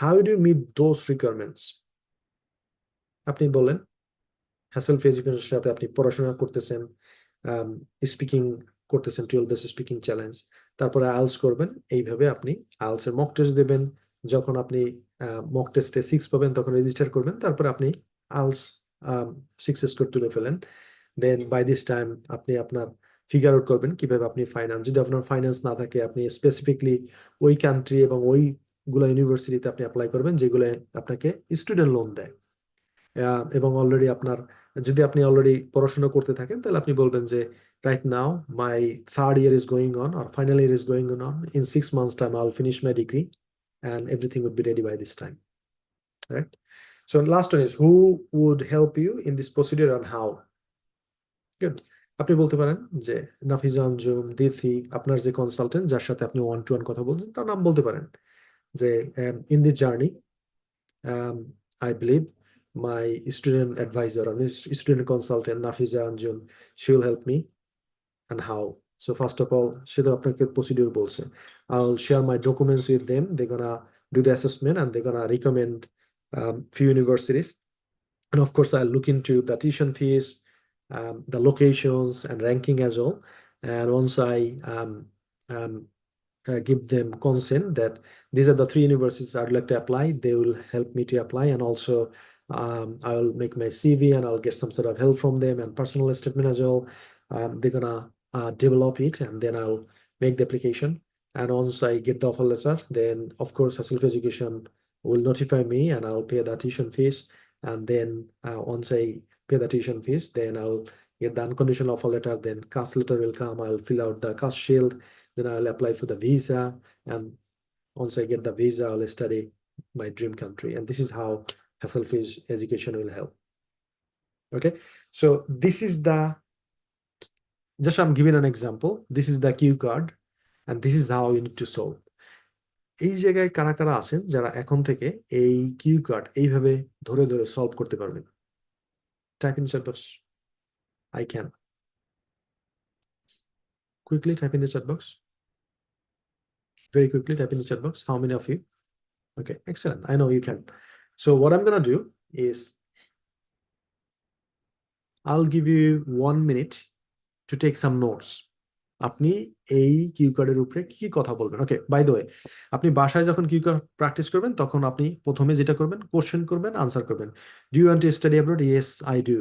How do you meet those requirements? আপনি বলেন hassle free এডুকেশনের সাথে আপনি পড়াশোনা করতেছেন, স্পিকিং করতেছেন, 12 বেস স্পিকিং চ্যালেঞ্জ, তারপরে আইএলটিএস করবেন। এইভাবে আপনি আইএলটিএস এর মক টেস্ট দেবেন। যখন আপনি মক টেস্টে 6 পাবেন তখন রেজিস্টার করবেন, তারপরে আপনি আইএলটিএস 6 স্কোর তুলে ফেলেন। দেন বাই দিস টাইম আপনি আপনার ফিগার আউট করবেন কিভাবে আপনি ফাইন্যান্স, যদি আপনার ফাইন্যান্স না থাকে আপনি স্পেসিফিকলি ওই কান্ট্রি এবং ওইগুলো ইউনিভার্সিটিতে আপনি অ্যাপ্লাই করবেন যেগুলো আপনাকে স্টুডেন্ট লোন দেয়। এবং অলরেডি আপনার, যদি আপনি অলরেডি পড়াশোনা করতে থাকেন তাহলে আপনি বলবেন যে right now my 3rd year is going on or final year is going on, in 6 months time I'll finish my degree and everything would be ready by this time, right? So last one is, who would help you in this procedure and how? Good. আপনি বলতে পারেন যে নাফিজা আঞ্জুম, দিথি, আপনার যে consultant যার সাথে আপনি 1-to-1 কথা বলছেন তার নাম বলতে পারেন যে in this journey I believe my student advisor or student consultant Nafiza Anjum, she will help me and how. So first of all, সেটা আপনাকে procedure বলছে। I'll share my documents with them. They're gonna do the assessment and they're gonna recommend few universities. And of course, I'll look into the tuition fees, the locations and ranking as well. And once I give them consent that these are the 3 universities I'd like to apply, they will help me to apply. And also I'll make my CV and I'll get some sort of help from them and personal statement as well. They're gonna develop it and then I'll make the application. And once I get the offer letter, then of course Hustle Education will notify me and I'll pay the tuition fees. And then once I pay the tuition fees, then I'll get the unconditional offer letter. Then CAS letter will come. I'll fill out the CAS shield. Then I'll apply for the visa. And once I get the visa, I'll study my dream country. And this is how hassle-free education will help. Okay, so this is the, just I'm giving an example. This is the cue card, and this is how you need to solve. এই জায়গায় কারা কারা আছেন যারা এখন থেকে এই cue card এইভাবে ধরে ধরে সলভ করতে পারবেন? Type in chat box. I can. Quickly type in the chat box. Very quickly type in the chat box. How many of you? Okay, excellent. I know you can. So what I'm gonna do is I'll give you 1 minute to take some notes. আপনি এই Q কার্ডের উপরে কি কথা বলবেন? ওকে, by the way, আপনি বাসায় যখন কিউ কার্ড প্র্যাকটিস করবেন তখন আপনি প্রথমে যেটা করবেন, কোশ্চেন করবেন, আনসার করবেন। Do you want to study abroad? Yes, I do.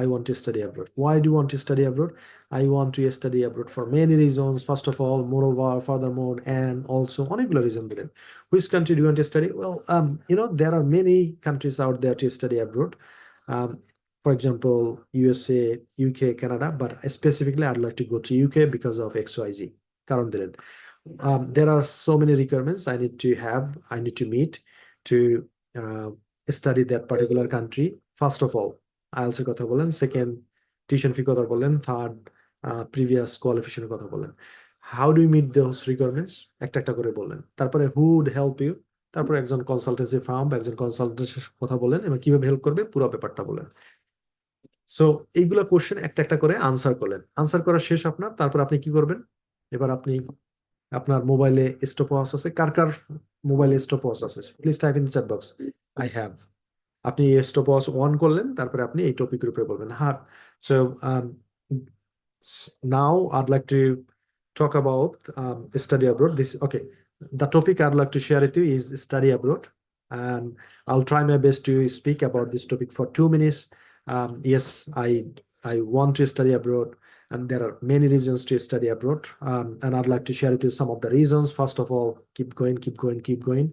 I want to study abroad. Why do you want to study abroad? I want to study abroad for many reasons. First of all, moreover, furthermore, and also অনেকগুলো reason দিলেন। Which country do you want to study? Well, there are many countries out there to study abroad. For example, USA, UK, Canada, but specifically I'd like to go to UK because of XYZ. কারণ দিলেন। There are so many requirements I need to meet to study that particular country. First of all, IELTS এর কথা বলেন, second tuition fee কথা বলেন, third previous কোয়ালিফিকেশনের কথা বলেন। How do you meet those requirements? একটা একটা করে বললেন। তারপরে হু উড হেল্প ইউ, তারপরে একজন কনসালটেন্সি ফার্ম বা একজন কনসালটেন্টের কথা বলেন এবং কিভাবে হেল্প করবে পুরো ব্যাপারটা বলেন। সো এইগুলো কোশ্চেন একটা একটা করে আনসার করলেন। আনসার করা শেষ আপনার, তারপর আপনি কি করবেন? এবার আপনি আপনার মোবাইলে স্টপ ওয়াচ আছে? কার কার মোবাইলে স্টপ ওয়াচ আছে? Please type in the chat box, I have. আপনি স্টপ ওয়াচ অন করলেন, তারপরে আপনি এই টপিকের উপরে বলবেন। হ্যাঁ, so now I'd like to talk about study abroad. The topic I'd like to share with you is study abroad, and I'll try my best to speak about this topic for 2 minutes. Yes, I want to study abroad, and there are many reasons to study abroad, and I'd like to share with you some of the reasons. First of all, keep going.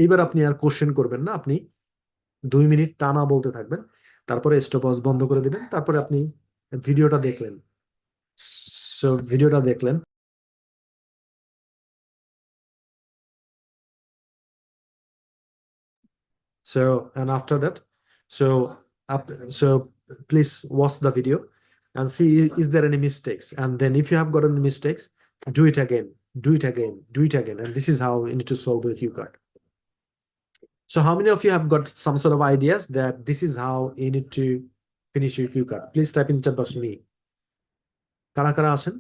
এবার আপনি আর question করবেন না, আপনি 2 minute টানা বলতে থাকবেন, তারপরে stop watch বন্ধ করে দিবেন, তারপরে আপনি ভিডিওটা দেখলেন। সো ভিডিওটা দেখলেন, so and after that, so please watch the video and see is there any mistakes, and then if you have got any mistakes, do it again, and this is how you need to solve the cue card. So how many of you have got some sort of ideas that this is how you need to finish your cue card? Please type in chat box me. কারা কারা আছেন?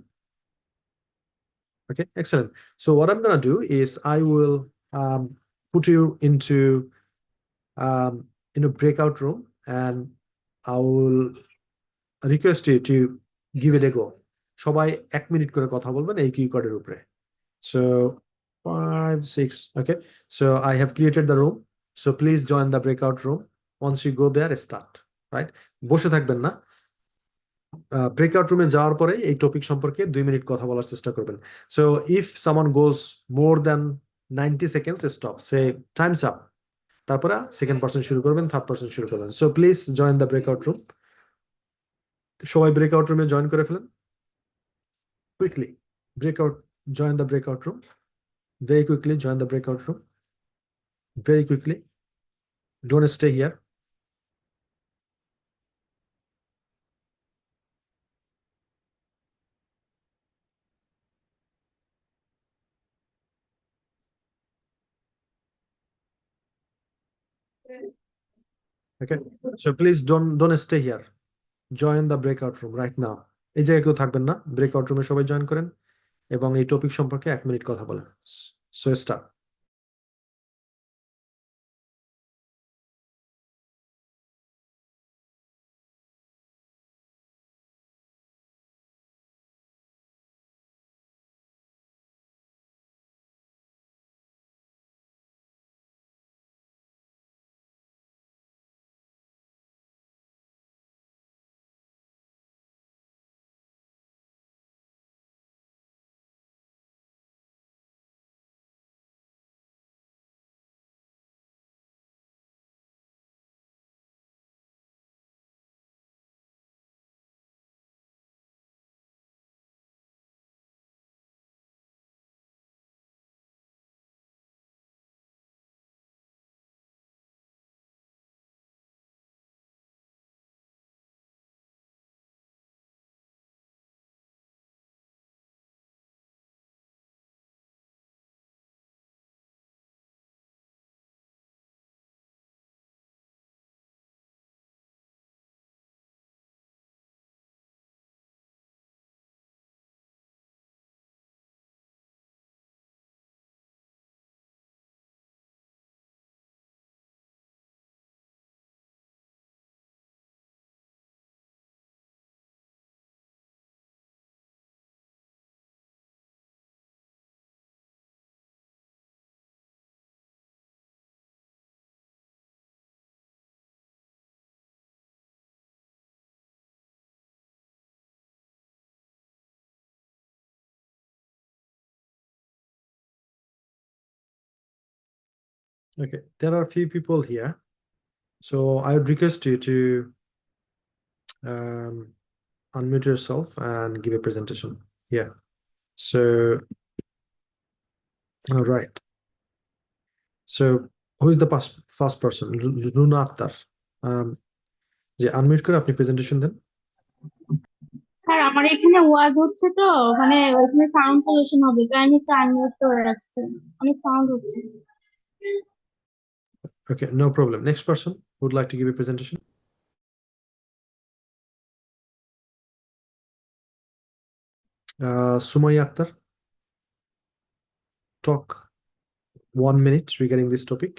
Okay, excellent. So what I'm gonna do is I will put you into breakout room, and I will request you to give it a go. সবাই 1 minute করে কথা বলবেন এই Q কার্ডের উপরে। So 5, 6, okay. So I have created the room. So please join the breakout room. Once you go there, start, right? বসে থাকবেন না। ব্রেকআউট রুমে যাওয়ার পরে এই টপিক সম্পর্কে 2 মিনিট কথা বলার চেষ্টা করবেন। So if someone goes more than 90 seconds, stop, say time's up. তারপরে সেকেন্ড পারসন শুরু করবেন, থার্ড পারসন শুরু করবেন। So please join the breakout room. সবাই ব্রেকআউট রুমে জয়েন করে ফেলেন quickly. Join the breakout room. Very quickly join the breakout room. Very quickly. Don't stay here. Okay, so please don't stay here. Join the breakout room right now. এই জায়গায় কেউ থাকবেন না, breakout রুমে সবাই জয়েন করেন এবং এই টপিক সম্পর্কে 1 মিনিট কথা বলেন। So start. Okay, there are a few people here, so I would request you to unmute yourself and give a presentation. Yeah. So, all right. So, who is the first person? Runa Akhtar. যে unmute করে আপনি presentation দেন। Sir আমার এখানে ওয়াজ হচ্ছে তো মানে ওইখানে sound pollution হবে তাই আমি একটু আনমিউট করে রাখছি অনেক সাউন্ড হচ্ছে Okay, no problem. Next person who would like to give a presentation. Sumaya Akhtar. Talk 1 minute regarding this topic.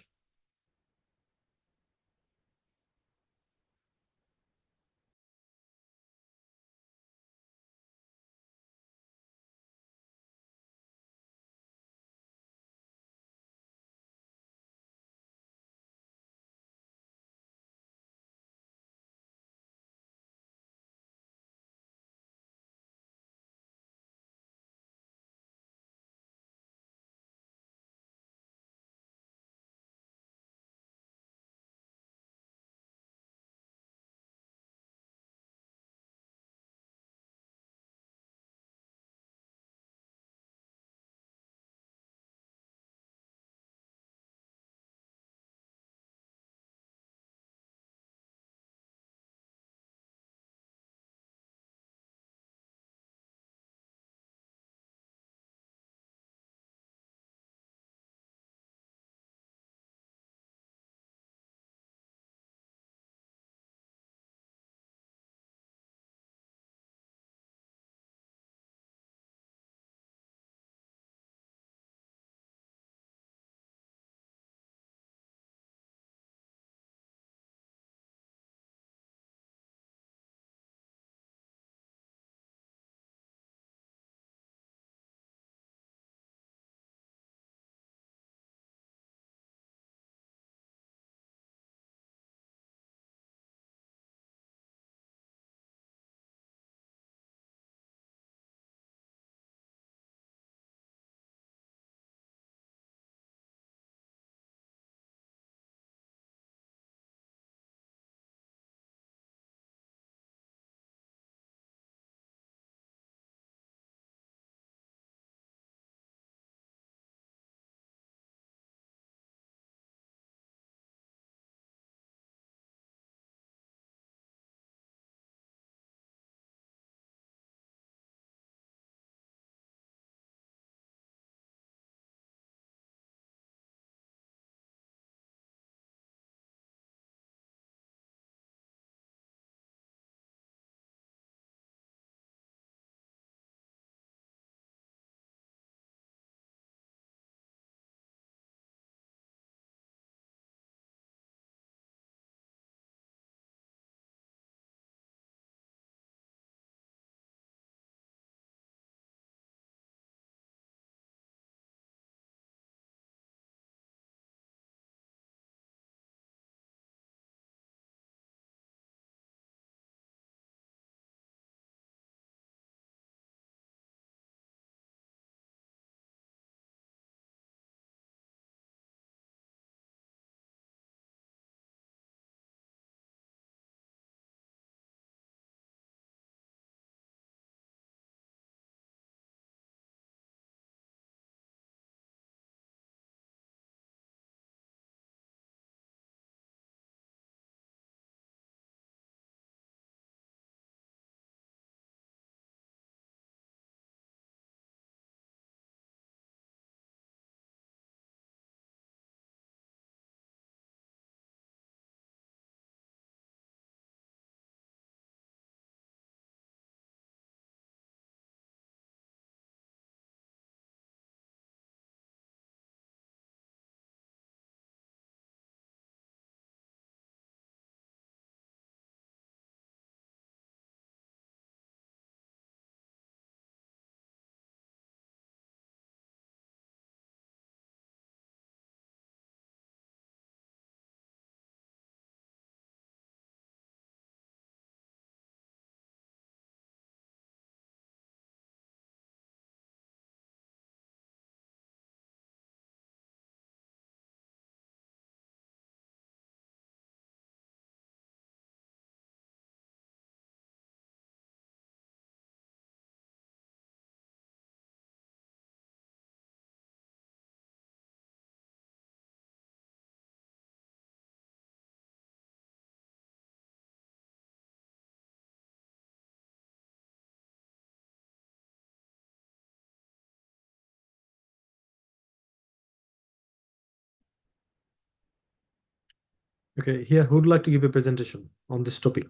Okay, here, who would like to give a presentation on this topic?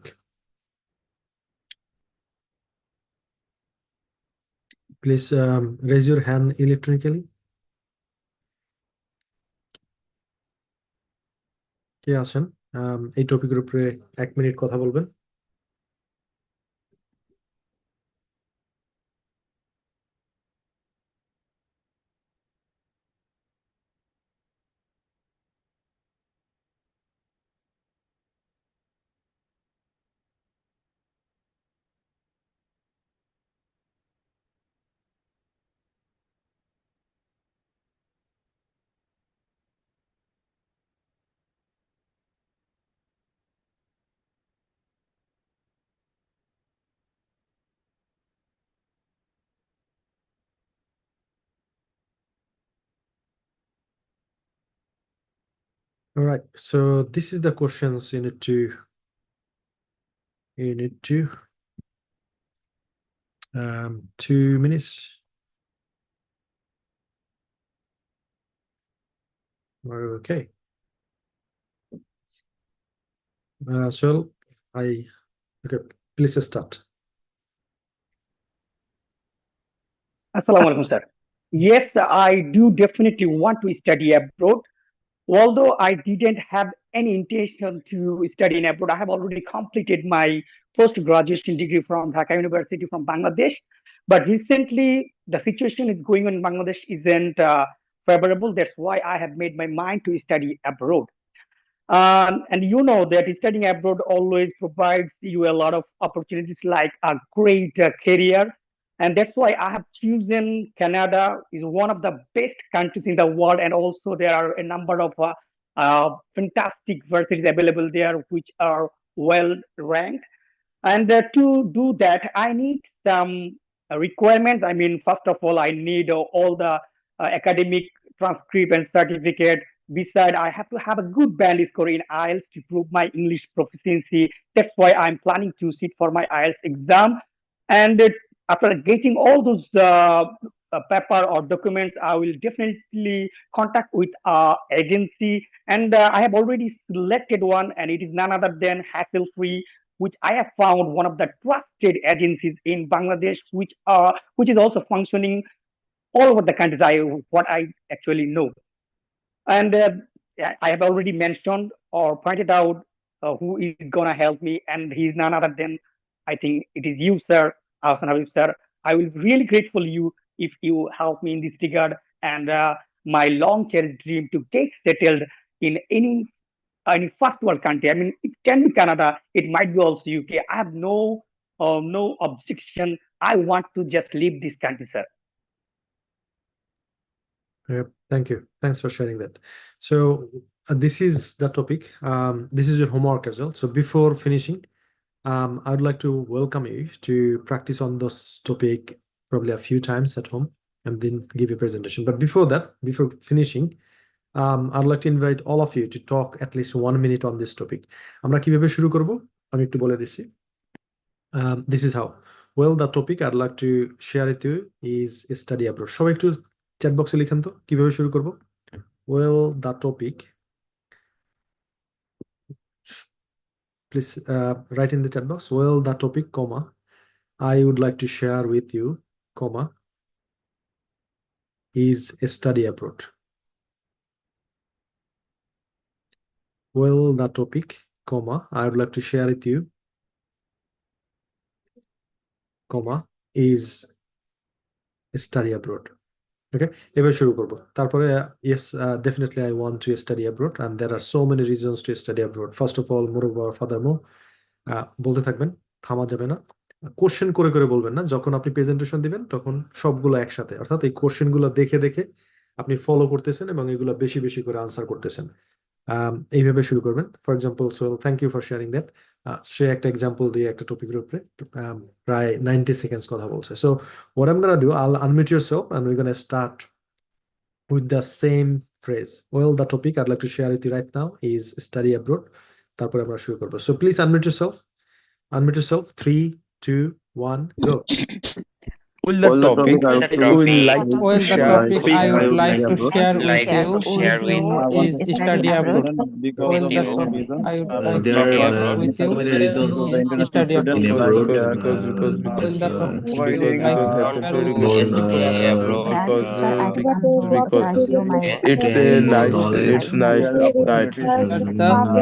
Please raise your hand electronically. কে আছেন এই টপিকের উপরে 1 minute কথা বলবেন? All right, so this is the questions you need to 2 minutes. Okay. So okay, please start. Assalamu alaikum, sir. Yes, I do definitely want to study abroad. Although I didn't have any intention to study in abroad, I have already completed my post-graduation degree from Dhaka University from Bangladesh. But recently, the situation is going on in Bangladesh isn't favorable. That's why I have made my mind to study abroad. And you know that studying abroad always provides you a lot of opportunities like a great career. And that's why I have chosen Canada is one of the best countries in the world. And also there are a number of fantastic universities available there, which are well ranked. And to do that, I need some requirements. I mean, first of all, I need all the academic transcript and certificate. Besides, I have to have a good band score in IELTS to prove my English proficiency. That's why I'm planning to sit for my IELTS exam. And after getting all those paper or documents, I will definitely contact with agency. And I have already selected one, and it is none other than Hassle Free, which I have found one of the trusted agencies in Bangladesh, which is also functioning all over the countries. What I actually know. And I have already mentioned or pointed out who is going to help me, and he's none other than, I think it is you, sir, Ahsan Habib, sir. I will be really grateful you if you help me in this regard. And my long cherished dream to get settled in any first world country. I mean, it can be Canada, it might be also UK. I have no objection. I want to just leave this country, sir. Thank you. Thanks for sharing that. So this is the topic. This is your homework as well. So before finishing, I would like to welcome you to practice on this topic probably a few times at home and then give a presentation. But before that, before finishing, I'd like to invite all of you to talk at least 1 minute on this topic. আমরা কিভাবে শুরু করব আমি একটু বলে দিচ্ছি. This is how. Well, the topic I'd like to share with you is study abroad. সবাই একটু চ্যাট বক্সে লিখেন তো কিভাবে শুরু করব. Well, the topic, please write in the chat box. Well, the topic, comma, I would like to share with you, comma, is study abroad. Well, the topic, comma, I would like to share with you, comma, is study abroad. Okay, এবার শুরু করব. তারপরে yes, definitely I want to study abroad and there are so many reasons to study abroad. First of all, moreover, furthermore, বলতে থাকবেন, থামা যাবে না. Question করে করে বলবেন না, যখন আপনি প্রেজেন্টেশন দিবেন তখন সবগুলো একসাথে, অর্থাৎ এই কোশ্চেনগুলো দেখে দেখে আপনি ফলো করতেছেন এবং এগুলো বেশি বেশি করে আনসার করতেছেন. এইভাবে শুরু করবেন. For example, so thank you for sharing that. সে একটা এক্সাম্পল দিয়ে একটা টপিকের উপরে প্রায় 90 সেকেন্ডস কথা বলছে. So what I'm gonna do, I'll unmute yourself and we're gonna start with the same phrase. Well, the topic I'd like to share with you right now is study abroad. তারপরে আমরা শুরু করব. So please unmute yourself. Unmute yourself. 3, 2, 1, go. Will the topic I would like to Well, the share topic I would like to share with you is study abroad. Well, the topic I would like to There share are with so you many reasons is study in abroad. abroad. Well, the topic I would because like to have share to with you Born because Sir, I can't because resume my it's a gain more nice knowledge it's nice that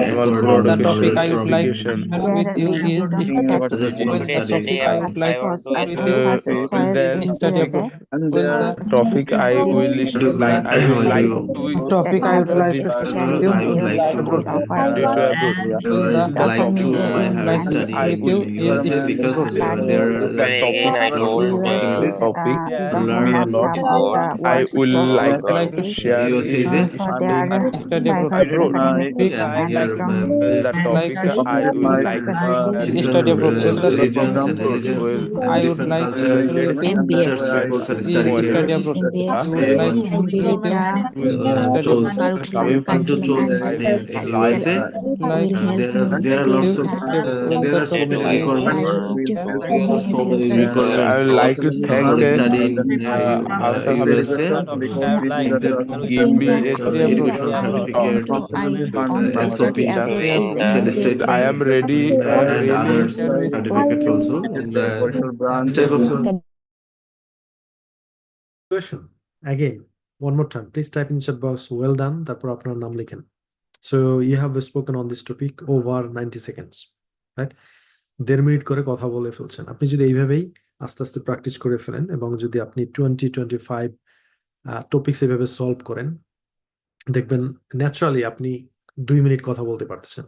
small acquire the topic knowledge I would from like to share There with are you many is reasons that just well, from the studying. topic I would like to share with you first will choice then in study USA. abroad. Well, the topic I will What do you plan? I will What do like you to topic I would like to share with you Especially in I would like USA, to we offer study to abroad. well, the like topic to I my would higher like to study share with in you is USA because studies. there are The topic lots of US is opportunities the to home learn of some of the I world's would top like to universities. share USA is is a There are study diverse abroad. academic and and here strong the topic I would like to facilities. Is different study abroad. Well, the topic religions and religions I and would different like to share with you MBA. cultures people are is studying here. study abroad. MBA. I would They like want to I share believe with you the is study chose abroad. to curriculum choose and the USA. Like will help me There are lots build of a well, there the are so topic many I would I requirements. need to There are in so many future. I requirements would like to thank for studying Hassan Hamid USA that give me The a education I certificate, want to SOP, study abroad is Shell immediate. I am statements, ready and really other certificates also in the step of Question again, one more time. Please type in chat box. Well done. তারপর আপনার নাম লিখেন. So you have spoken on this topic over 90 seconds, right? 1.5 minute করে কথা বলে ফেলছেন। আপনি যদি এইভাবেই আস্তে আস্তে প্র্যাকটিস করে ফেলেন এবং যদি আপনি 20-25 টপিকস এইভাবে সলভ করেন, দেখবেন ন্যাচারালি আপনি 2 মিনিট কথা বলতে পারতেছেন।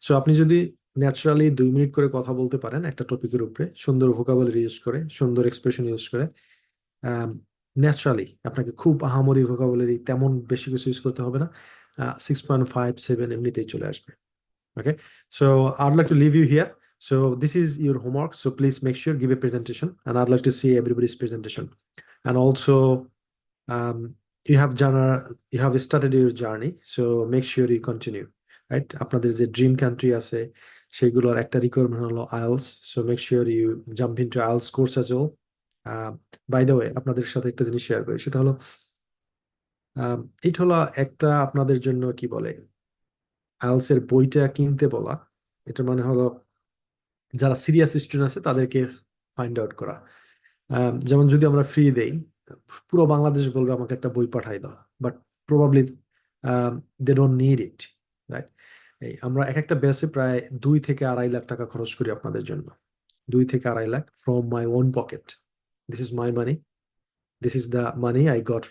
সো আপনি যদি ন্যাচারালি 2 মিনিট করে কথা বলতে পারেন একটা টপিকের উপরে, সুন্দর ভোকাবুলারি ইউজ করে, সুন্দর এক্সপ্রেশন ইউজ করে, ন্যাচারালি আপনাকে খুব আহামরি ভোকাবুলারি তেমন বেশি কিছু ইউজ করতে হবে না, 6.57 এমনিতেই চলে আসবে। Okay, so I'd like to leave you here. So this is your homework, so please make sure give a presentation, and I'd like to see everybody's presentation. And also you have started your journey, so make sure you continue, right? আপনাদের যে dream country আছে সেগুলোর একটা requirement হলো IELTS, so make sure you jump into IELTS course as well. By the way, আপনাদের সাথে একটা জিনিস শেয়ার করি, সেটা হলো এটা হলো একটা আপনাদের জন্য কি বলে IELTS এর বইটা কিনতে বলা। এটা মানে হলো যারা সিরিয়াস স্টুডেন্ট আছে তাদেরকে ফাইন্ড আউট করা। যেমন যদি আমরা ফ্রি দেই, পুরো বাংলাদেশ বলবে আমাকে একটা বই পাঠাই দাও, but probably they don't need it, right? আমরা এক একটা ব্যাচে প্রায় 2 থেকে 2.5 লাখ টাকা খরচ করি আপনাদের জন্য, 2 থেকে 2.5 lakh from my own pocket. This is my money, this is the money I got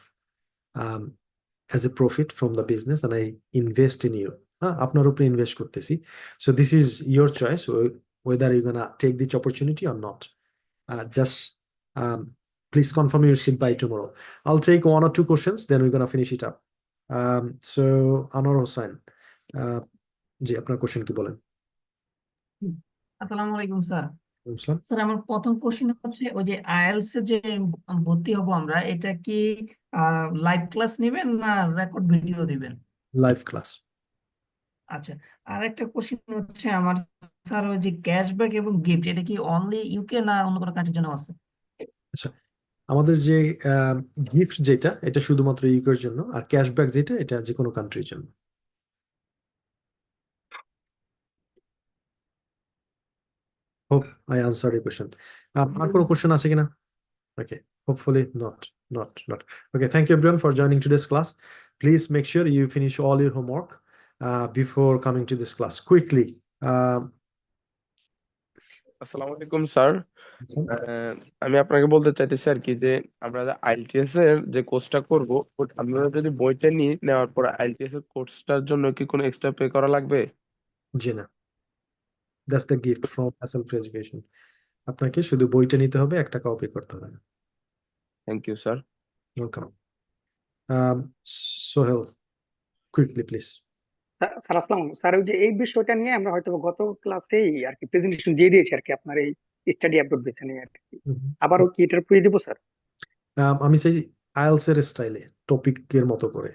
as a profit from the business, and I invest in you. আপনার উপরে ইনভেস্ট করতেছি। So this is your choice whether you're gonna take this opportunity or not. Just please confirm your seat by tomorrow. I'll take 1 or 2 questions, then we're gonna finish it up. So Anwar Hossain, জি আপনার question কি বলেন? আসসালামু আলাইকুম sir. বুঝলাম। Sir আমার প্রথম question হচ্ছে ওই যে আইএলটিএস এ যে ভর্তি হব আমরা, এটা কি লাইভ ক্লাস নেবেন না রেকর্ড ভিডিও দিবেন? Live class. আচ্ছা, আর একটা কোশ্চেন হচ্ছে আমার স্যার, ওই যে ক্যাশব্যাক এবং গিফট, এটা কি অনলি ইউকে না অন্য কোনো কান্ট্রির জন্য আছে? আচ্ছা, আমাদের যে গিফট যেটা এটা শুধুমাত্র ইউকের জন্য, আর ক্যাশব্যাক যেটা এটা যে কোনো কান্ট্রির জন্য। Hope I answered your question. আর কোনো কোশ্চেন আছে কিনা? Okay, hopefully not. Okay, thank you everyone for joining today's class. Please make sure you finish all your homework before coming to this class quickly. আসসালামু আলাইকুম sir. আমি আপনাকে বলতে চাইতেছি আর কি যে আমরা আইএলটিএস এর যে কোর্সটা করব, আমরা যদি বইটা নিয়ে নেওয়ার পর আইএলটিএস এর কোর্সটার জন্য কি কোনো এক্সট্রা পে করা লাগবে? জি না, that's the gift from Hassel Free Education. আপনাকে শুধু বইটা নিতে হবে, 1 টাকাও পে করতে হবে না। Thank you sir. Welcome. Sohel, quickly please. Sir আসসালামু আলাইকুম। স্যার ওই যে এই বিষয়টা নিয়ে আমরা হয়তো গত ক্লাসেই আর কি প্রেজেন্টেশন দিয়ে দিয়েছি আর কি, আপনার এই স্টাডি অ্যাব্রোড বেছে নিয়ে আর কি। আবারও কি এটার প্রয়োজন দেবো স্যার? আমি চাই আইএলটিএস এর স্টাইলে টপিকের মতো করে,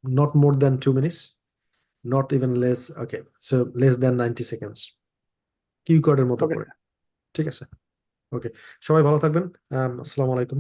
not more than 2 minutes, not even less. Okay, so less than 90 seconds, Q কার্ডের মতো করে, ঠিক আছে? ওকে, সবাই ভালো থাকবেন। আসসালামু আলাইকুম।